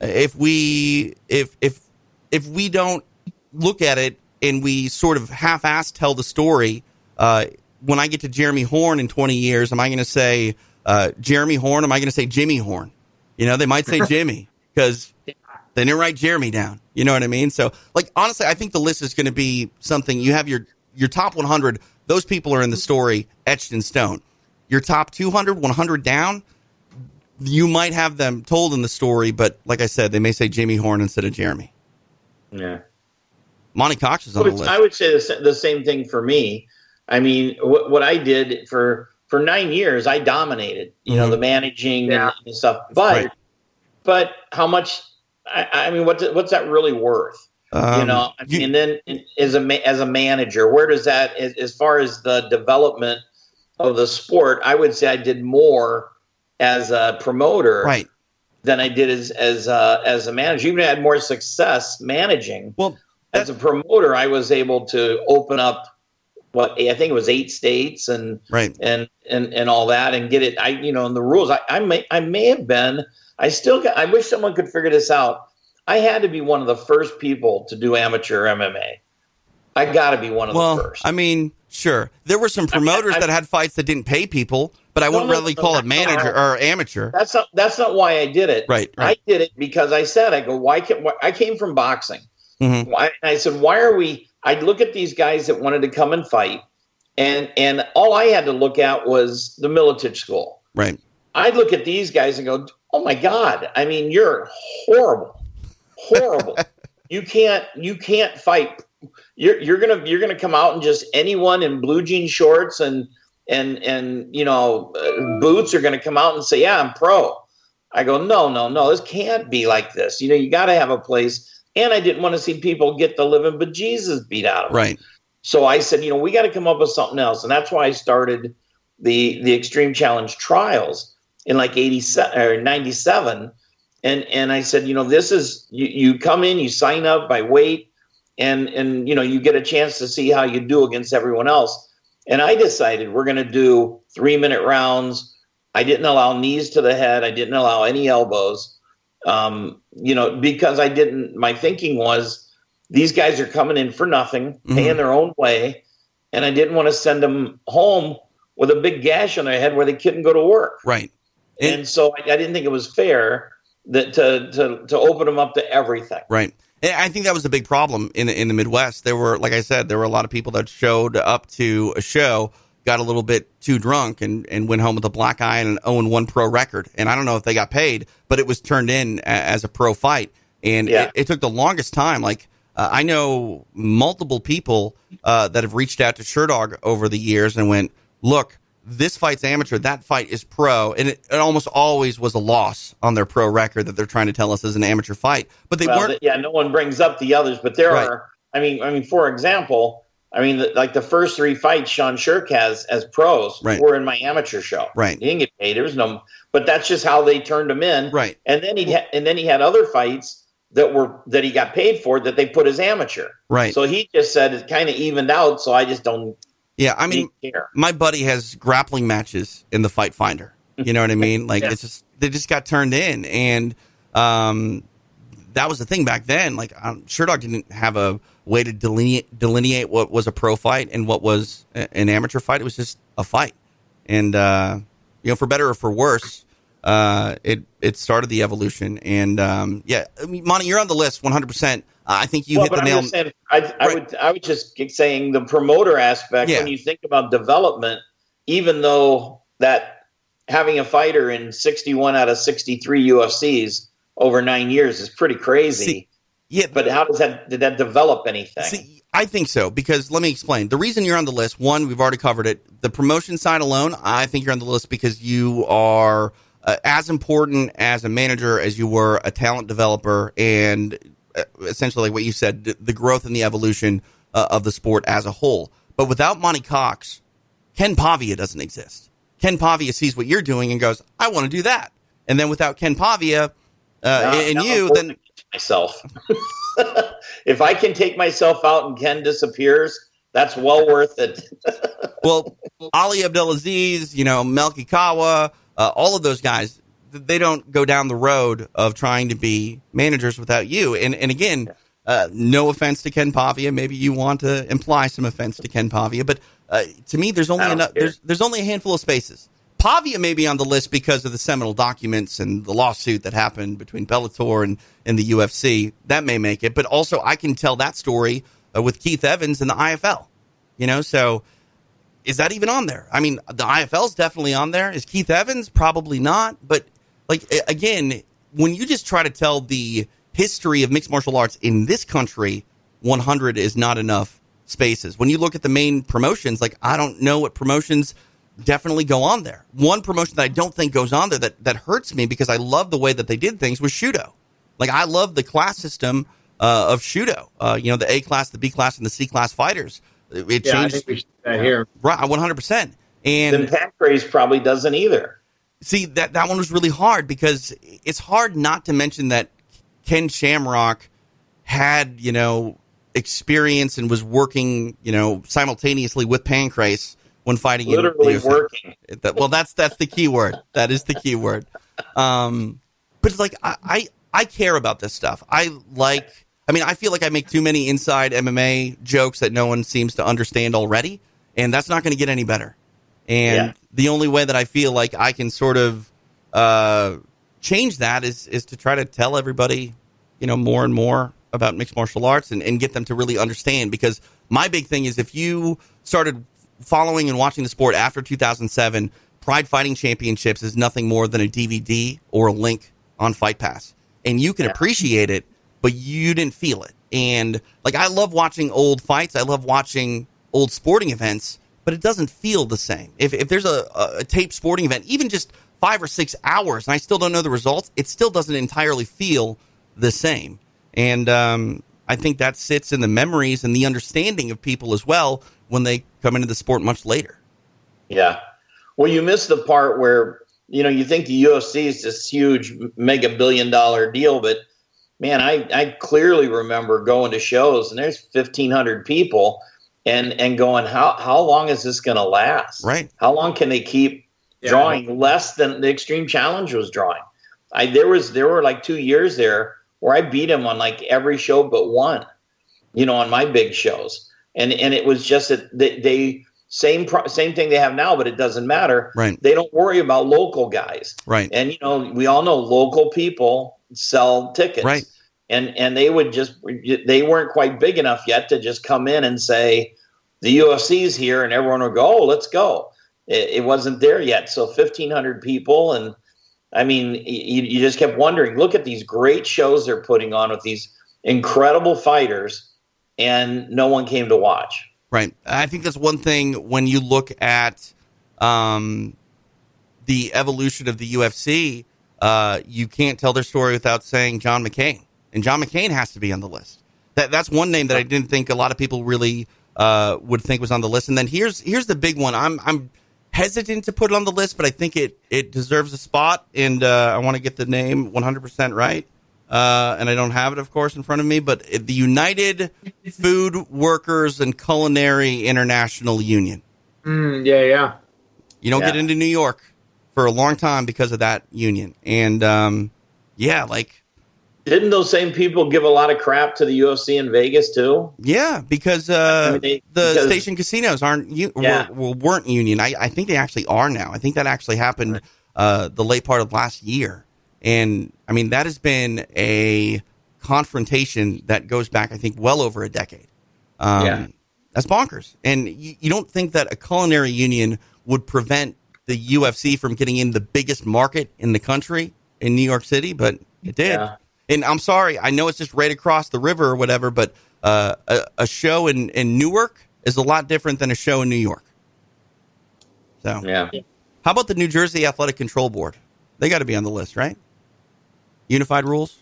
if we don't look at it and we sort of half-assed tell the story, when I get to Jeremy Horn in 20 years, am I going to say Jeremy Horn? Am I going to say Jimmy Horn? They might say Jimmy because they didn't write Jeremy down. You know what I mean? So, like, honestly, I think the list is going to be something. You have your top 100. Those people are in the story etched in stone. Your top 200, 100 down, you might have them told in the story, but like I said, they may say Jimmy Horn instead of Jeremy. Yeah. Monte Cox is on the list. I would say the same thing for me. I mean, what I did for 9 years, I dominated, the managing and stuff. But how much? I mean, what's that really worth? And then as a manager, where does that, as far as the development of the sport, I would say I did more as a promoter than I did as a manager. Even had more success managing. Well, as a promoter, I was able to open up I think it was 8 states and all that, and get it. And the rules. I may have been. I wish someone could figure this out. I had to be one of the first people to do amateur MMA. I got to be one of the first. I mean, sure. There were some promoters that had fights that didn't pay people, but I wouldn't really call it manager or amateur. That's not why I did it. Right. I did it because I said, I came from boxing. Mm-hmm. I said, why are we? I'd look at these guys that wanted to come and fight, and all I had to look at was the Miletich school. Right. I'd look at these guys and go, oh my God! I mean, you're horrible. You can't fight. You're gonna come out and just anyone in blue jean shorts and boots are gonna come out and say, yeah, I'm pro. I go, no, this can't be like this. You got to have a place. And I didn't want to see people get the living bejesus beat out of them. Right. So I said, we got to come up with something else, and that's why I started the Extreme Challenge trials in like 87 or 97. And I said, this is, you come in, you sign up by weight, and you get a chance to see how you do against everyone else. And I decided we're going to do 3-minute rounds. I didn't allow knees to the head. I didn't allow any elbows, because my thinking was these guys are coming in for nothing, paying their own way. And I didn't want to send them home with a big gash on their head where they couldn't go to work. Right. And so I didn't think it was fair that to open them up to everything. Right. And I think that was a big problem in the Midwest. There were, like I said, there were a lot of people that showed up to a show, got a little bit too drunk, and went home with a black eye and an 0-1 pro record. And I don't know if they got paid, but it was turned in as a pro fight. And it took the longest time. Like, I know multiple people that have reached out to Sherdog over the years and went, look, this fight's amateur, that fight is pro, and it almost always was a loss on their pro record that they're trying to tell us is an amateur fight. But they weren't. No one brings up the others, but there are. I mean, for example, like the first 3 fights Sean Shirk has as pros were in my amateur show. Right. He didn't get paid. There was no, but that's just how they turned him in. Right. And then he had other fights that he got paid for that they put as amateur. Right. So he just said it kind of evened out. So I just don't. Yeah, I mean, my buddy has grappling matches in the Fight Finder. You know what I mean? Like, they just got turned in, and that was the thing back then. Like, Sherdog didn't have a way to delineate what was a pro fight and what was an amateur fight. It was just a fight, and for better or for worse, it started the evolution. And Monty, you're on the list 100%. I think you hit the nail. I would just keep saying the promoter aspect. When you think about development, even though that having a fighter in 61 out of 63 UFCs over 9 years is pretty crazy. But how did that develop anything? I think so, because let me explain. The reason you're on the list, one, we've already covered it. The promotion side alone, I think you're on the list because you are as important as a manager as you were a talent developer, and essentially, like what you said, the growth and the evolution of the sport as a whole. But without Monte Cox, Ken Pavia doesn't exist. Ken Pavia sees what you're doing and goes, I want to do that. And then without Ken Pavia then myself. If I can take myself out and Ken disappears, that's well worth it. Well, Ali Abdelaziz, Melky Kawa, all of those guys, they don't go down the road of trying to be managers without you. And again, no offense to Ken Pavia. Maybe you want to imply some offense to Ken Pavia, but to me, there's only enough. There's only a handful of spaces. Pavia may be on the list because of the seminal documents and the lawsuit that happened between Bellator and the UFC. That may make it, but also I can tell that story with Keith Evans in the IFL. So is that even on there? I mean, the IFL's definitely on there. Is Keith Evans? Probably not. But like, again, when you just try to tell the history of mixed martial arts in this country, 100 is not enough spaces. When you look at the main promotions, like, I don't know what promotions definitely go on there. One promotion that I don't think goes on there that hurts me because I love the way that they did things was Shudo. Like, I love the class system of Shudo. The A class, the B class, and the C class fighters. It changed. I think we should do that here. Right, 100%. And then Pancrase probably doesn't either. See, that one was really hard because it's hard not to mention that Ken Shamrock had, experience and was working, simultaneously with Pancrase when fighting. Literally working. That's the key word. That is the key word. But it's like, I care about this stuff. I feel like I make too many inside MMA jokes that no one seems to understand already, and that's not going to get any better. And the only way that I feel like I can sort of change that is to try to tell everybody, more and more about mixed martial arts and get them to really understand. Because my big thing is, if you started following and watching the sport after 2007, Pride Fighting Championships is nothing more than a DVD or a link on Fight Pass. And you can appreciate it, but you didn't feel it. And like, I love watching old fights. I love watching old sporting events, but it doesn't feel the same. If there's a taped sporting event, even just 5 or 6 hours, and I still don't know the results, it still doesn't entirely feel the same. And I think that sits in the memories and the understanding of people as well when they come into the sport much later. Yeah. Well, you missed the part where, you think the UFC is this huge mega billion-dollar deal, but man, I clearly remember going to shows and there's 1,500 people. and going, how long is this going to last? Right. How long can they keep drawing less than the Extreme Challenge was drawing? There were like 2 years there where I beat him on like every show but one, on my big shows. And it was just that they same thing they have now, but it doesn't matter. Right. They don't worry about local guys. Right. And, we all know local people sell tickets. Right. And they weren't quite big enough yet to just come in and say, the UFC's here, and everyone would go, oh, let's go. It wasn't there yet. So 1,500 people. And I mean, you just kept wondering, look at these great shows they're putting on with these incredible fighters, and no one came to watch. Right. I think that's one thing when you look at the evolution of the UFC, you can't tell their story without saying John McCain. And John McCain has to be on the list. That's one name that I didn't think a lot of people really would think was on the list. And then here's the big one. I'm hesitant to put it on the list, but I think it deserves a spot. And I want to get the name 100% right. And I don't have it, of course, in front of me, but the United Food Workers and Culinary International Union. Yeah. You don't get into New York for a long time because of that union. And, didn't those same people give a lot of crap to the UFC in Vegas too? Yeah, because the station casinos weren't union. I think they actually are now. I think that actually happened the late part of last year. And, I mean, that has been a confrontation that goes back, I think, well over a decade. That's bonkers. And you don't think that a culinary union would prevent the UFC from getting in the biggest market in the country in New York City, but it did. Yeah. And I'm sorry, I know it's just right across the river or whatever, but a show in Newark is a lot different than a show in New York. So, how about the New Jersey Athletic Control Board? They got to be on the list, right? Unified rules.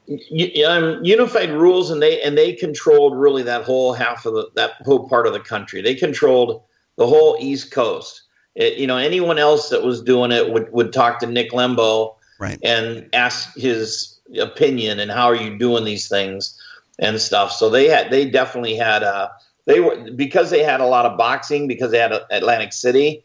Unified rules, and they controlled really that whole that whole part of the country. They controlled the whole East Coast. Anyone else that was doing it would talk to Nick Lembo. Right. And ask his opinion and how are you doing these things and stuff. So they definitely had because they had a lot of boxing, because they had Atlantic City,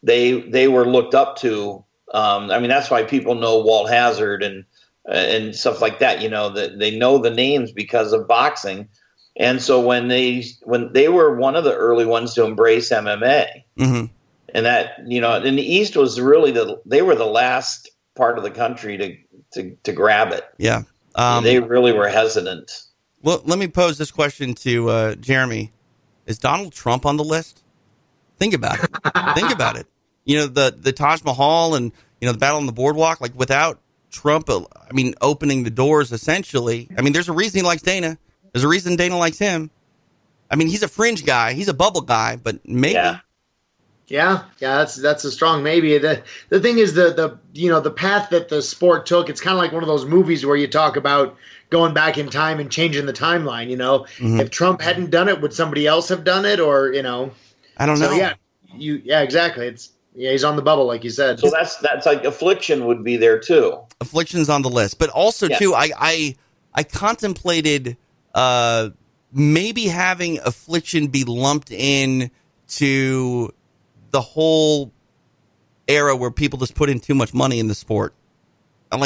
they were looked up to. That's why people know Walt Hazard and stuff like that. That they know the names because of boxing. And so when they were one of the early ones to embrace MMA, and that in the East was really they were the last part of the country to grab it. Yeah. They really were hesitant. Well, let me pose this question to Jeremy. Is Donald Trump on the list? Think about it. Think about it. The Taj Mahal and, the battle on the boardwalk, like without Trump, opening the doors essentially. There's a reason he likes Dana. There's a reason Dana likes him. He's a fringe guy. He's a bubble guy, but maybe. Yeah, that's a strong maybe. The thing is the path that the sport took. It's kind of like one of those movies where you talk about going back in time and changing the timeline. If Trump hadn't done it, would somebody else have done it? Or I don't know. So exactly. He's on the bubble, like you said. So that's like Affliction would be there too. Affliction's on the list, but also too, I contemplated maybe having Affliction be lumped in to the whole era where people just put in too much money in the sport. I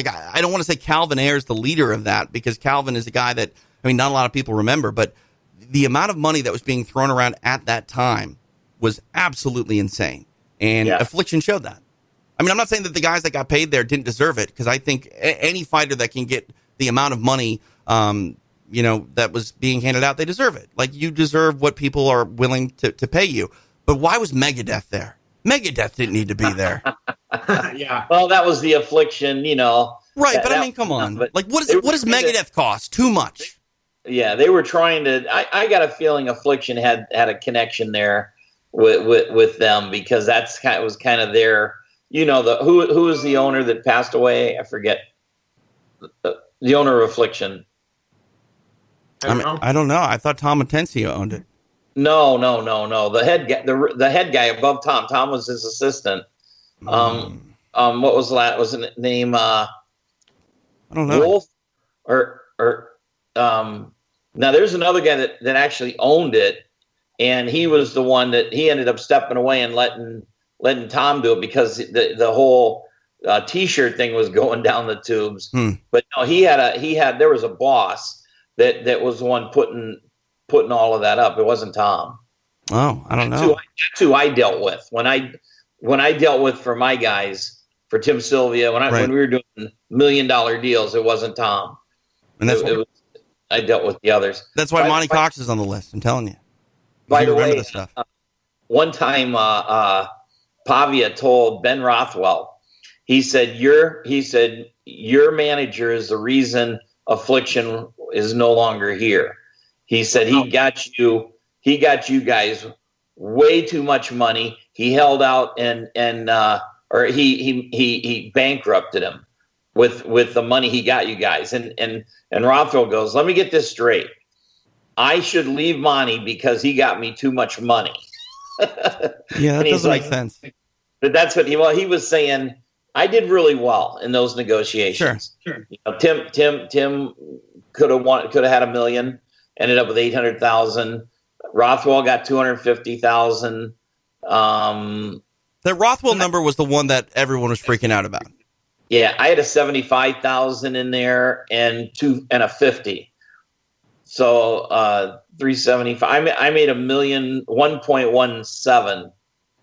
don't want to say Calvin Ayre is the leader of that, because Calvin is a guy that, not a lot of people remember, but the amount of money that was being thrown around at that time was absolutely insane. And Affliction showed that. I'm not saying that the guys that got paid there didn't deserve it, because I think any fighter that can get the amount of money, that was being handed out, they deserve it. Like, you deserve what people are willing to pay you. But why was Megadeth there? Megadeth didn't need to be there. Yeah. Well, that was the Affliction, Right, but come on. What does Megadeth cost? Too much. Yeah, they were trying to. I got a feeling Affliction had a connection there with them, because was kind of their. Who was the owner that passed away? I forget. The owner of Affliction. I don't know. I thought Tom Atencio owned it. No. The head guy above Tom. Tom was his assistant. What was that? Was his name? I don't know. Wolf or Now, there's another guy that actually owned it, and he was the one that he ended up stepping away and letting Tom do it because the whole T-shirt thing was going down the tubes. But no, there was a boss that was the one putting all of that up. It wasn't Tom. Oh, I don't know. That's who I dealt with when I dealt with for my guys, for Tim Sylvia, when we were doing $1 million deals, it wasn't Tom. And I dealt with the others. That's why Monte Cox is on the list. I'm telling you. By the way, one time Pavia told Ben Rothwell, he said your manager is the reason Affliction is no longer here. He said he got you guys way too much money. He held out or he bankrupted him with the money he got you guys. And Rothwell goes, let me get this straight. I should leave Monty because he got me too much money. Yeah, that doesn't make sense. But that's what he was saying. I did really well in those negotiations. Sure. You know, Tim could have had $1 million, ended up with 800,000. Rothwell got 250,000. The Rothwell number was the one that everyone was freaking out about. Yeah, I had a 75,000 in there and a 50. So 375. I made $1.17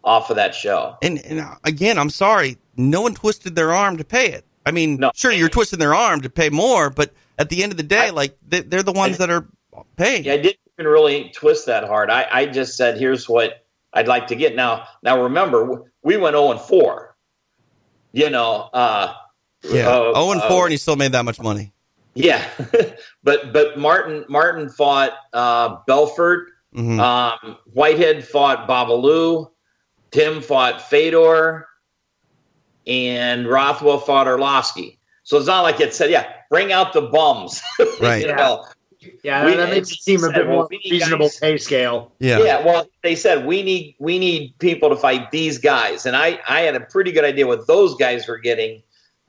off of that show. And again, I'm sorry, no one twisted their arm to pay it. I mean, no. Sure, you're twisting their arm to pay more, but at the end of the day, they're the ones that are paying. Yeah, I didn't even really twist that hard. I just said, here's what I'd like to get. Now remember, we went 0-4. You know, 0-4, and you still made that much money. Yeah, but Martin fought Belfort. Mm-hmm. Whitehead fought Babalu. Tim fought Fedor, and Rothwell fought Arlovsky. So it's not like it said, bring out the bums. Right. That makes it seem a bit more reasonable pay scale. Yeah. Well, they said we need people to fight these guys, and I had a pretty good idea what those guys were getting.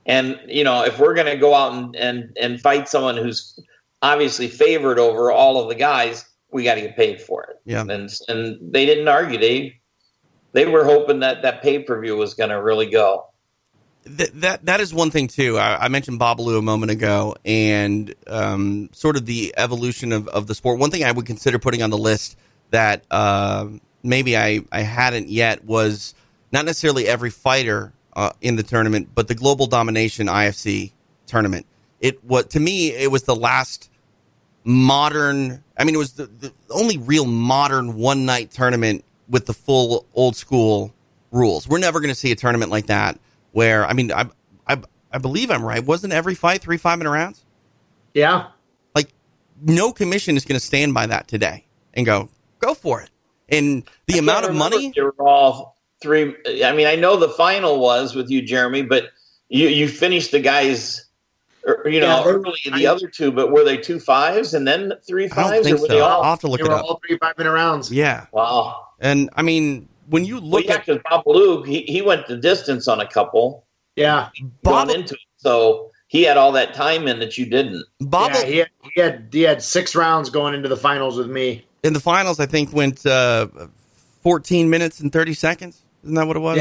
And if we're going to go out and fight someone who's obviously favored over all of the guys, we got to get paid for it. Yeah. And they didn't argue. They were hoping that pay-per-view was going to really go. That is one thing too. I mentioned Babalu a moment ago, and sort of the evolution of the sport. One thing I would consider putting on the list that maybe I hadn't yet was not necessarily every fighter in the tournament, but the Global Domination IFC tournament. To me, it was the last modern. I mean, it was the only real modern one-night tournament with the full old school rules. We're never going to see a tournament like that where, I mean, I believe I'm right. Wasn't every fight 3 5-minute rounds? Yeah. Like, no commission is going to stand by that today and go for it. And the amount of money. They were all 3. I mean, I know the final was with you, Jeremy, but you finished the guys, early in the other two, but were they 2 5s and then 3 5s? I don't think so. I'll have to look it up. All 3 5-minute rounds. Yeah. Wow. And I mean, when you look at Babalu, he went the distance on a couple. Yeah. Going into it. So he had all that time in that you didn't. He had 6 rounds going into the finals with me. In the finals, I think went 14 minutes and 30 seconds. Isn't that what it was?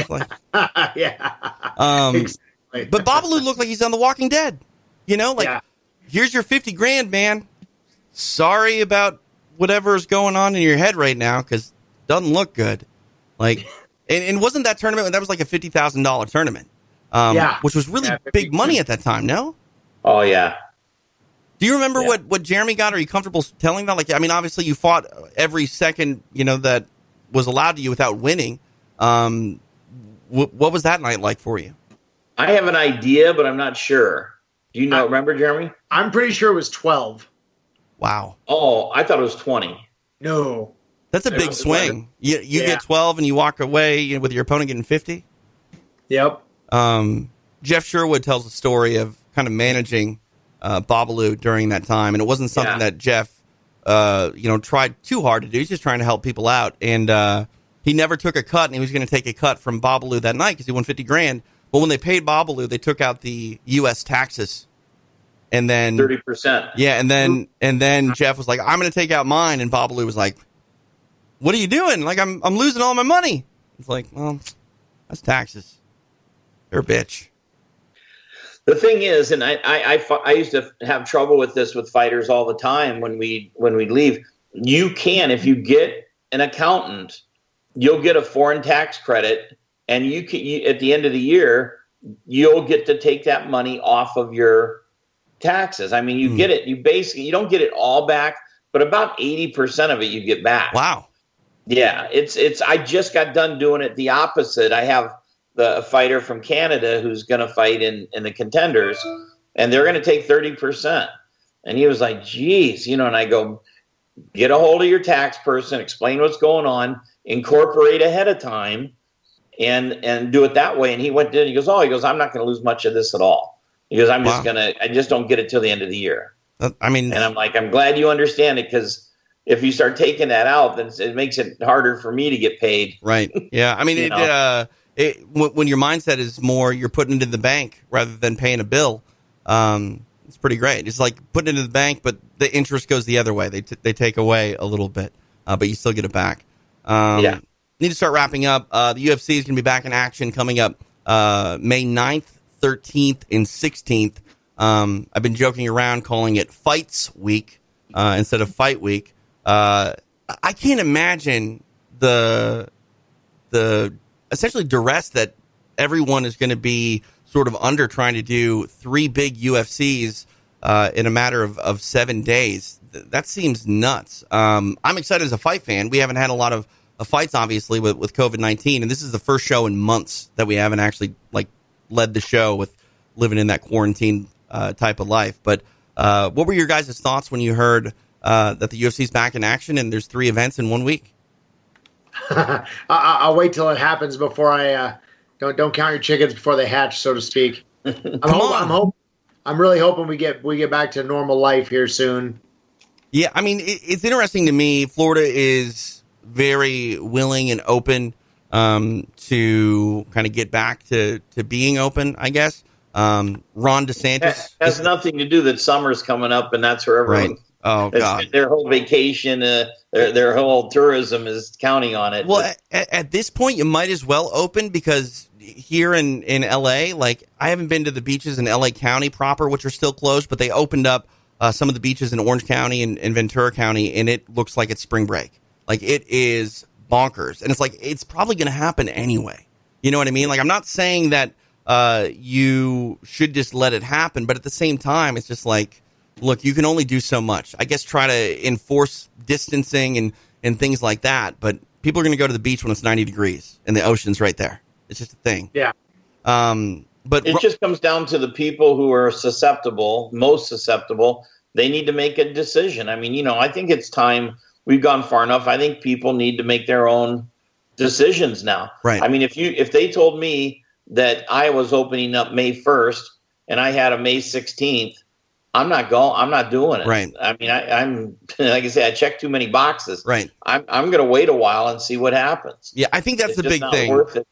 Yeah. Yeah. Exactly. But Babalu looked like he's on The Walking Dead. Here's your $50,000, man. Sorry about whatever's going on in your head right now, because it doesn't look good. And wasn't that tournament? That was like a $50,000 tournament. Which was really big money at that time. No. Oh yeah. Do you remember what Jeremy got? Are you comfortable telling that? Obviously you fought every second, that was allowed to you without winning. What was that night like for you? I have an idea, but I'm not sure. Do you remember, Jeremy? I'm pretty sure it was 12. Wow. Oh, I thought it was 20. No. That's a big swing. You get 12 and you walk away with your opponent getting 50? Yep. Jeff Sherwood tells a story of kind of managing Babalu during that time, and it wasn't something that Jeff tried too hard to do. He's just trying to help people out, and he never took a cut, and he was going to take a cut from Babalu that night because he won $50,000. But when they paid Babalu, they took out the U.S. taxes And then 30%. Yeah, and then Jeff was like, I'm going to take out mine, and Babalu was like, what are you doing? Like, I'm losing all my money. It's like, well, that's taxes. You're a bitch. The thing is, and I used to have trouble with this with fighters all the time when we leave. You can, if you get an accountant, you'll get a foreign tax credit, and you at the end of the year, you'll get to take that money off of your taxes. I mean, you get it. You don't get it all back, but about 80% of it you get back. Wow. Yeah, it's. I just got done doing it the opposite. I have a fighter from Canada who's going to fight in the contenders, and they're going to take 30%. And he was like, geez, and I go, get a hold of your tax person, explain what's going on, incorporate ahead of time, and do it that way. And he went in, he goes, I'm not going to lose much of this at all. He goes, I just don't get it till the end of the year. And I'm like, I'm glad you understand it, because if you start taking that out, then it makes it harder for me to get paid. Right. Yeah. I mean, when your mindset is more, you're putting it in the bank rather than paying a bill. It's pretty great. It's like putting it in the bank, but the interest goes the other way. They take away a little bit, but you still get it back. Need to start wrapping up. The UFC is going to be back in action coming up May 9th, 13th, and 16th. I've been joking around calling it Fights Week instead of Fight Week. I can't imagine the essentially duress that everyone is going to be sort of under trying to do 3 big UFCs in a matter of 7 days. That seems nuts. I'm excited as a fight fan. We haven't had a lot of fights, obviously, with COVID-19, and this is the first show in months that we haven't actually led the show with living in that quarantine type of life. But what were your guys' thoughts when you heard that the UFC's back in action and there's 3 events in 1 week? I'll wait till it happens before I don't count your chickens before they hatch, so to speak. I'm really hoping we get back to normal life here soon. Yeah, I mean, it's interesting to me. Florida is very willing and open to kind of get back to being open, I guess. Ron DeSantis has nothing to do that summer's coming up, and that's where everyone. Right. Oh God! Their whole vacation, their whole tourism is counting on it. Well, at this point, you might as well open, because here in LA, I haven't been to the beaches in LA County proper, which are still closed, but they opened up some of the beaches in Orange County and Ventura County, and it looks like it's spring break. It is bonkers, and it's probably going to happen anyway. You know what I mean? I'm not saying that you should just let it happen, but at the same time, it's just look, you can only do so much. I guess try to enforce distancing and things like that, but people are going to go to the beach when it's 90 degrees and the ocean's right there. It's just a thing. Yeah. But it just comes down to the people who are most susceptible. They need to make a decision. I mean, I think it's time. We've gone far enough. I think people need to make their own decisions now. Right. I mean, if they told me that I was opening up May 1st and I had a May 16th, I'm not doing it. Right. I mean, I'm like I said, I checked too many boxes. Right. I'm going to wait a while and see what happens. Yeah, I think that's the big thing. Worth it,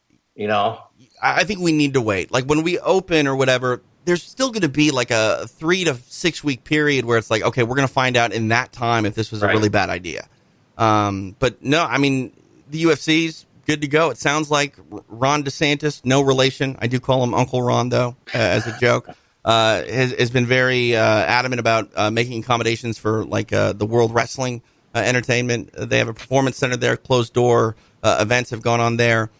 I think we need to wait. When we open or whatever, there's still going to be a 3 to 6 week period where it's okay, we're going to find out in that time if this was a really bad idea. But no, I mean, the UFC's good to go. It sounds like Ron DeSantis, no relation. I do call him Uncle Ron, though, as a joke. Has been very adamant about making accommodations for the World Wrestling Entertainment. They have a performance center there, closed door events have gone on there.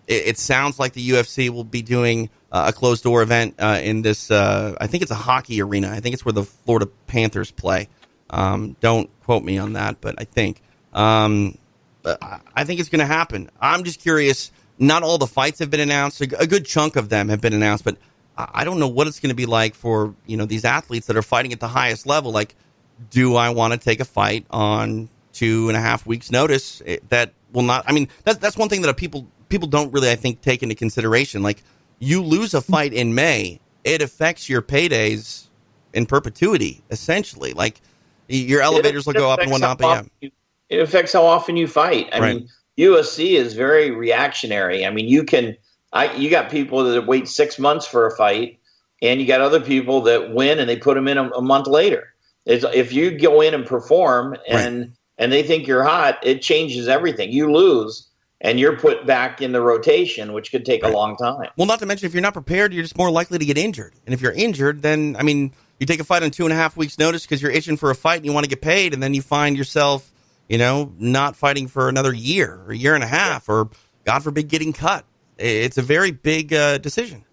It sounds like the UFC will be doing a closed door event in this. I think it's a hockey arena. I think it's where the Florida Panthers play. Don't quote me on that, but I think. But I think it's going to happen. I'm just curious. Not all the fights have been announced. A good chunk of them have been announced, but I don't know what it's going to be like for these athletes that are fighting at the highest level. Do I want to take a fight on 2.5 weeks' notice? That will not. I mean, that's one thing that people don't really, I think, take into consideration. You lose a fight in May, it affects your paydays in perpetuity, essentially. Your elevators will go up and whatnot. But yeah, it affects how often you fight. I mean, USC is very reactionary. I mean, you got people that wait 6 months for a fight, and you got other people that win and they put them in a month later. If you go in and perform and they think you're hot, it changes everything. You lose and you're put back in the rotation, which could take a long time. Well, not to mention, if you're not prepared, you're just more likely to get injured. And if you're injured, then, I mean, you take a fight on 2.5 weeks' notice because you're itching for a fight and you want to get paid, and then you find yourself, not fighting for another year or a year and a half, or, God forbid, getting cut. It's a very big decision.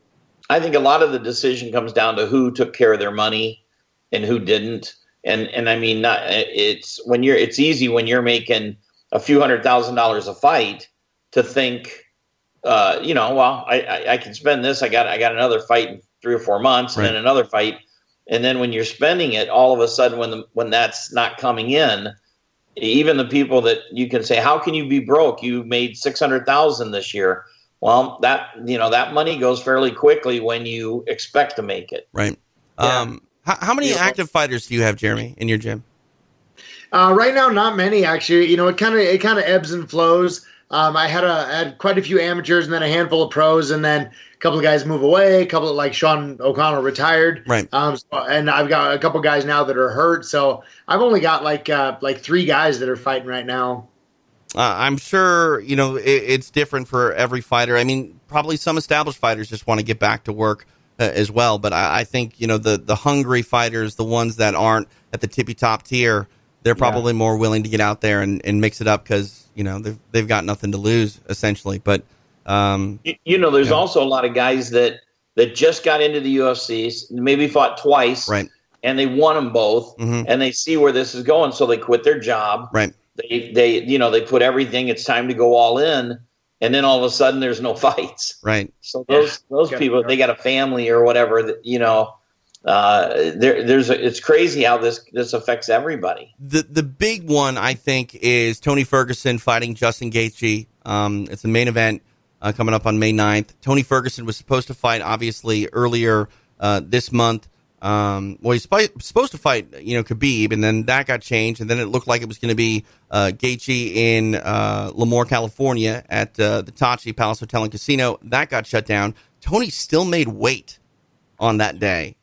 I think a lot of the decision comes down to who took care of their money and who didn't. And I mean, it's easy when you're making a few $100,000 a fight to think, well, I can spend this. I got another fight in 3 or 4 months, and then another fight. And then when you're spending it, all of a sudden, when that's not coming in, even the people that you can say, how can you be broke? You made $600,000 this year. Well, that money goes fairly quickly when you expect to make it. Right. Yeah. How many active fighters do you have, Jeremy, in your gym? Right now, not many, actually. It kind of ebbs and flows. I had quite a few amateurs and then a handful of pros, and then a couple of guys move away. A couple of, like Sean O'Connell, retired. Right. And I've got a couple of guys now that are hurt. So I've only got like 3 guys that are fighting right now. I'm sure, it's different for every fighter. I mean, probably some established fighters just want to get back to work as well. But I think, the hungry fighters, the ones that aren't at the tippy top tier, they're probably more willing to get out there and mix it up because, they've got nothing to lose, essentially. But, there's also a lot of guys that just got into the UFC, maybe fought twice, right, and they won them both, and they see where this is going, so they quit their job. Right. They put everything, it's time to go all in, and then all of a sudden there's no fights. Right. So those people, they got a family or whatever, that, it's crazy how this affects everybody. The big one, I think, is Tony Ferguson fighting Justin Gaethje. It's the main event coming up on May 9th. Tony Ferguson was supposed to fight, obviously, earlier this month. He's supposed to fight, Khabib, and then that got changed, and then it looked like it was going to be Gaethje in Lemoore, California, at the Tachi Palace Hotel and Casino. That got shut down. Tony still made weight on that day,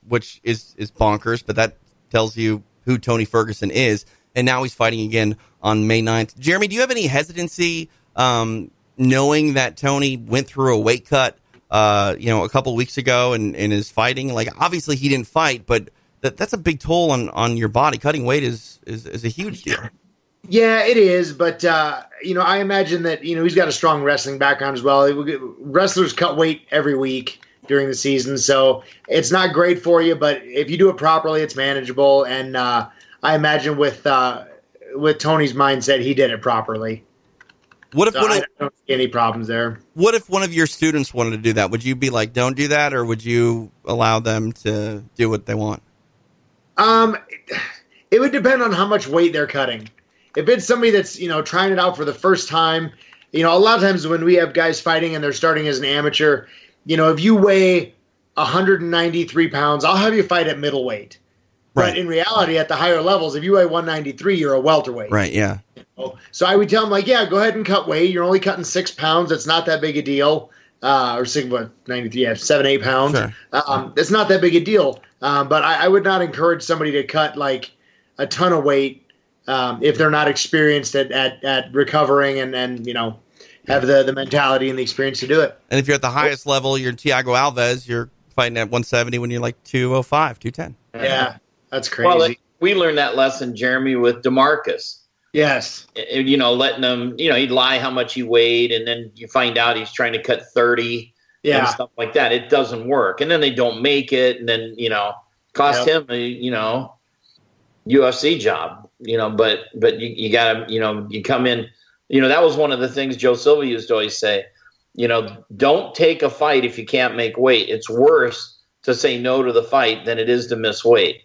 which is bonkers, but that tells you who Tony Ferguson is. And now he's fighting again on May 9th. Jeremy, do you have any hesitancy knowing that Tony went through a weight cut a couple weeks ago and is fighting? Like, obviously he didn't fight, but that's a big toll on your body. Cutting weight is a huge deal. Yeah, it is. But, I imagine that, he's got a strong wrestling background as well. Wrestlers cut weight every week during the season, so it's not great for you, but if you do it properly, it's manageable. And I imagine with Tony's mindset, he did it properly. I don't see any problems there. What if one of your students wanted to do that? Would you be like, don't do that, or would you allow them to do what they want? It would depend on how much weight they're cutting. If it's somebody that's, trying it out for the first time, a lot of times when we have guys fighting and they're starting as an amateur, if you weigh 193 pounds, I'll have you fight at middleweight. Right. But in reality, at the higher levels, if you weigh 193, you're a welterweight. Right, yeah. So I would tell them, go ahead and cut weight. You're only cutting 6 pounds. It's not that big a deal. Or 93, 7, 8 pounds. Sure. It's not that big a deal. But I would not encourage somebody to cut like a ton of weight if they're not experienced at recovering and have the mentality and the experience to do it. And if you're at the highest level, you're Thiago Alves, you're fighting at 170 when you're like 205, 210. Yeah, that's crazy. Well, we learned that lesson, Jeremy, with DeMarcus. Yes. Letting him, he'd lie how much he weighed, and then you find out he's trying to cut 30 and stuff like that. It doesn't work. And then they don't make it, and then, cost him a, UFC job, but you got to, you come in, that was one of the things Joe Silva used to always say, don't take a fight if you can't make weight. It's worse to say no to the fight than it is to miss weight.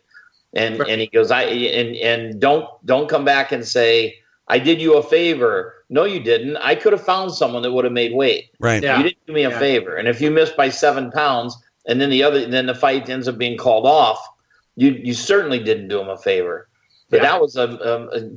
And he goes, and don't come back and say, I did you a favor. No, you didn't. I could have found someone that would have made weight. Right. Yeah. You didn't do me a favor. And if you missed by 7 pounds and then the fight ends up being called off, you certainly didn't do him a favor. But that was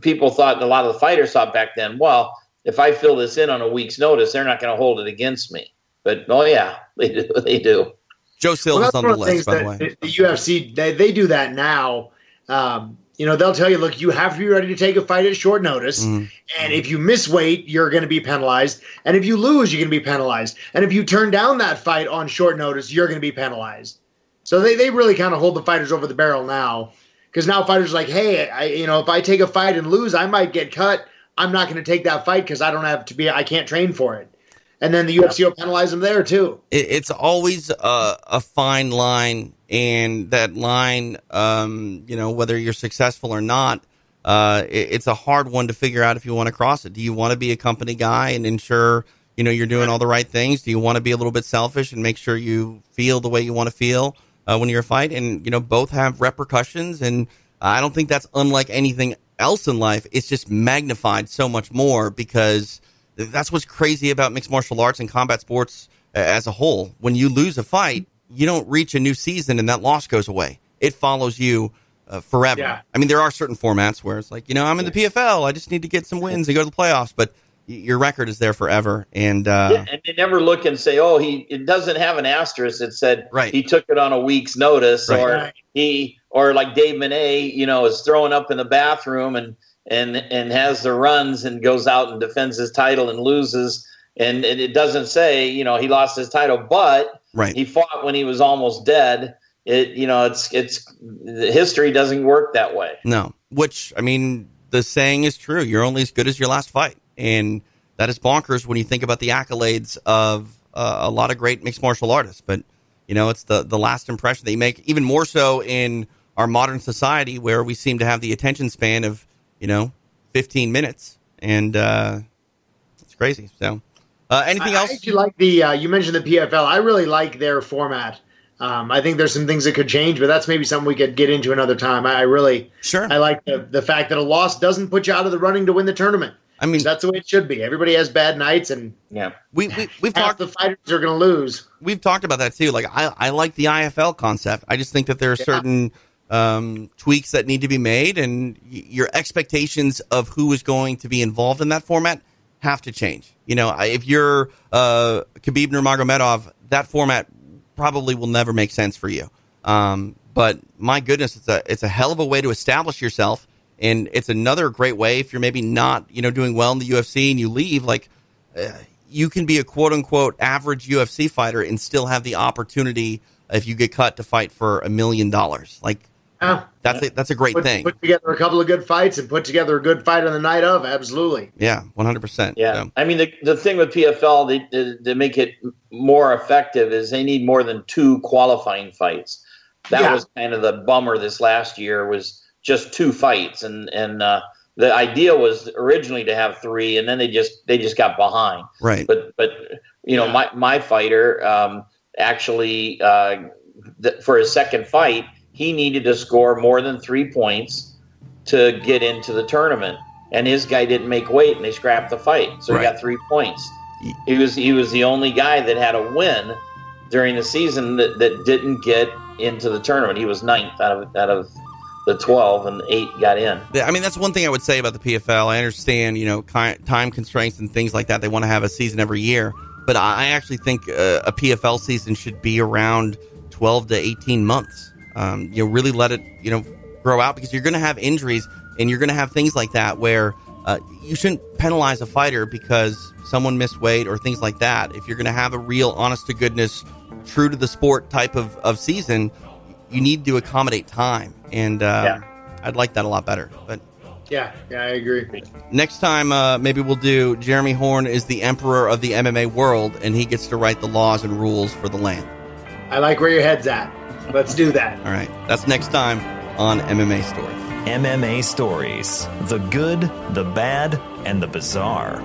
people thought, a lot of the fighters thought back then, well, if I fill this in on a week's notice, they're not going to hold it against me. But they do. Joe Silva's on the list, by the way. The UFC, they do that now. They'll tell you, look, you have to be ready to take a fight at short notice. And if you miss weight, you're going to be penalized. And if you lose, you're going to be penalized. And if you turn down that fight on short notice, you're going to be penalized. So they really kind of hold the fighters over the barrel now. Because now fighters are like, hey, if I take a fight and lose, I might get cut. I'm not going to take that fight because I can't train for it. And then the UFC will penalize them there too. It's always a fine line, and that line, whether you're successful or not, it's a hard one to figure out if you want to cross it. Do you want to be a company guy and ensure you're doing all the right things? Do you want to be a little bit selfish and make sure you feel the way you want to feel when you're a fight? And both have repercussions, and I don't think that's unlike anything else in life. It's just magnified so much more because that's what's crazy about mixed martial arts and combat sports as a whole. When you lose a fight, you don't reach a new season and that loss goes away. It follows you forever. Yeah. I mean, there are certain formats where it's like, I'm in the PFL. I just need to get some wins and go to the playoffs. But your record is there forever. And and they never look and say, it doesn't have an asterisk that said he took it on a week's notice, or like Dave Monet, is throwing up in the bathroom and has the runs and goes out and defends his title and loses. And it doesn't say, he lost his title, but he fought when he was almost dead. The history doesn't work that way. No, which, I mean, the saying is true. You're only as good as your last fight. And that is bonkers when you think about the accolades of a lot of great mixed martial artists. But, it's the last impression they make, even more so in our modern society where we seem to have the attention span of, 15 minutes. And it's crazy. So anything else? I actually like you mentioned the PFL. I really like their format. I think there's some things that could change, but that's maybe something we could get into another time. I like the fact that a loss doesn't put you out of the running to win the tournament. I mean, that's the way it should be. Everybody has bad nights, and we've talked. The fighters are going to lose. We've talked about that too. Like I like the IFL concept. I just think that there are certain tweaks that need to be made, and your expectations of who is going to be involved in that format have to change. If you're Khabib Nurmagomedov, that format probably will never make sense for you. But my goodness, it's a hell of a way to establish yourself. And it's another great way if you're maybe not, doing well in the UFC and you leave, you can be a quote unquote average UFC fighter and still have the opportunity if you get cut to fight for $1 million. That's a great thing. Put together a couple of good fights and put together a good fight on the night of. Absolutely. Yeah, 100%. Yeah. So. I mean, the thing with PFL, to make it more effective is they need more than 2 qualifying fights. That was kind of the bummer this last year was just 2 fights, and the idea was originally to have 3, and then they just got behind. Right. But my fighter actually for his second fight, he needed to score more than 3 points to get into the tournament, and his guy didn't make weight, and they scrapped the fight, so he got 3 points. He was the only guy that had a win during the season that didn't get into the tournament. He was 9th out of the 12, and 8 got in. I mean, that's one thing I would say about the PFL. I understand, time constraints and things like that. They want to have a season every year. But I actually think a PFL season should be around 12 to 18 months. Really let it, grow out, because you're going to have injuries and you're going to have things like that where you shouldn't penalize a fighter because someone missed weight or things like that. If you're going to have a real honest-to-goodness, true-to-the-sport type of season, you need to accommodate time, and I'd like that a lot better. But yeah, I agree. Next time, maybe we'll do Jeremy Horn is the emperor of the MMA world, and he gets to write the laws and rules for the land. I like where your head's at. Let's do that. All right, that's next time on MMA Stories. MMA Stories: the good, the bad, and the bizarre.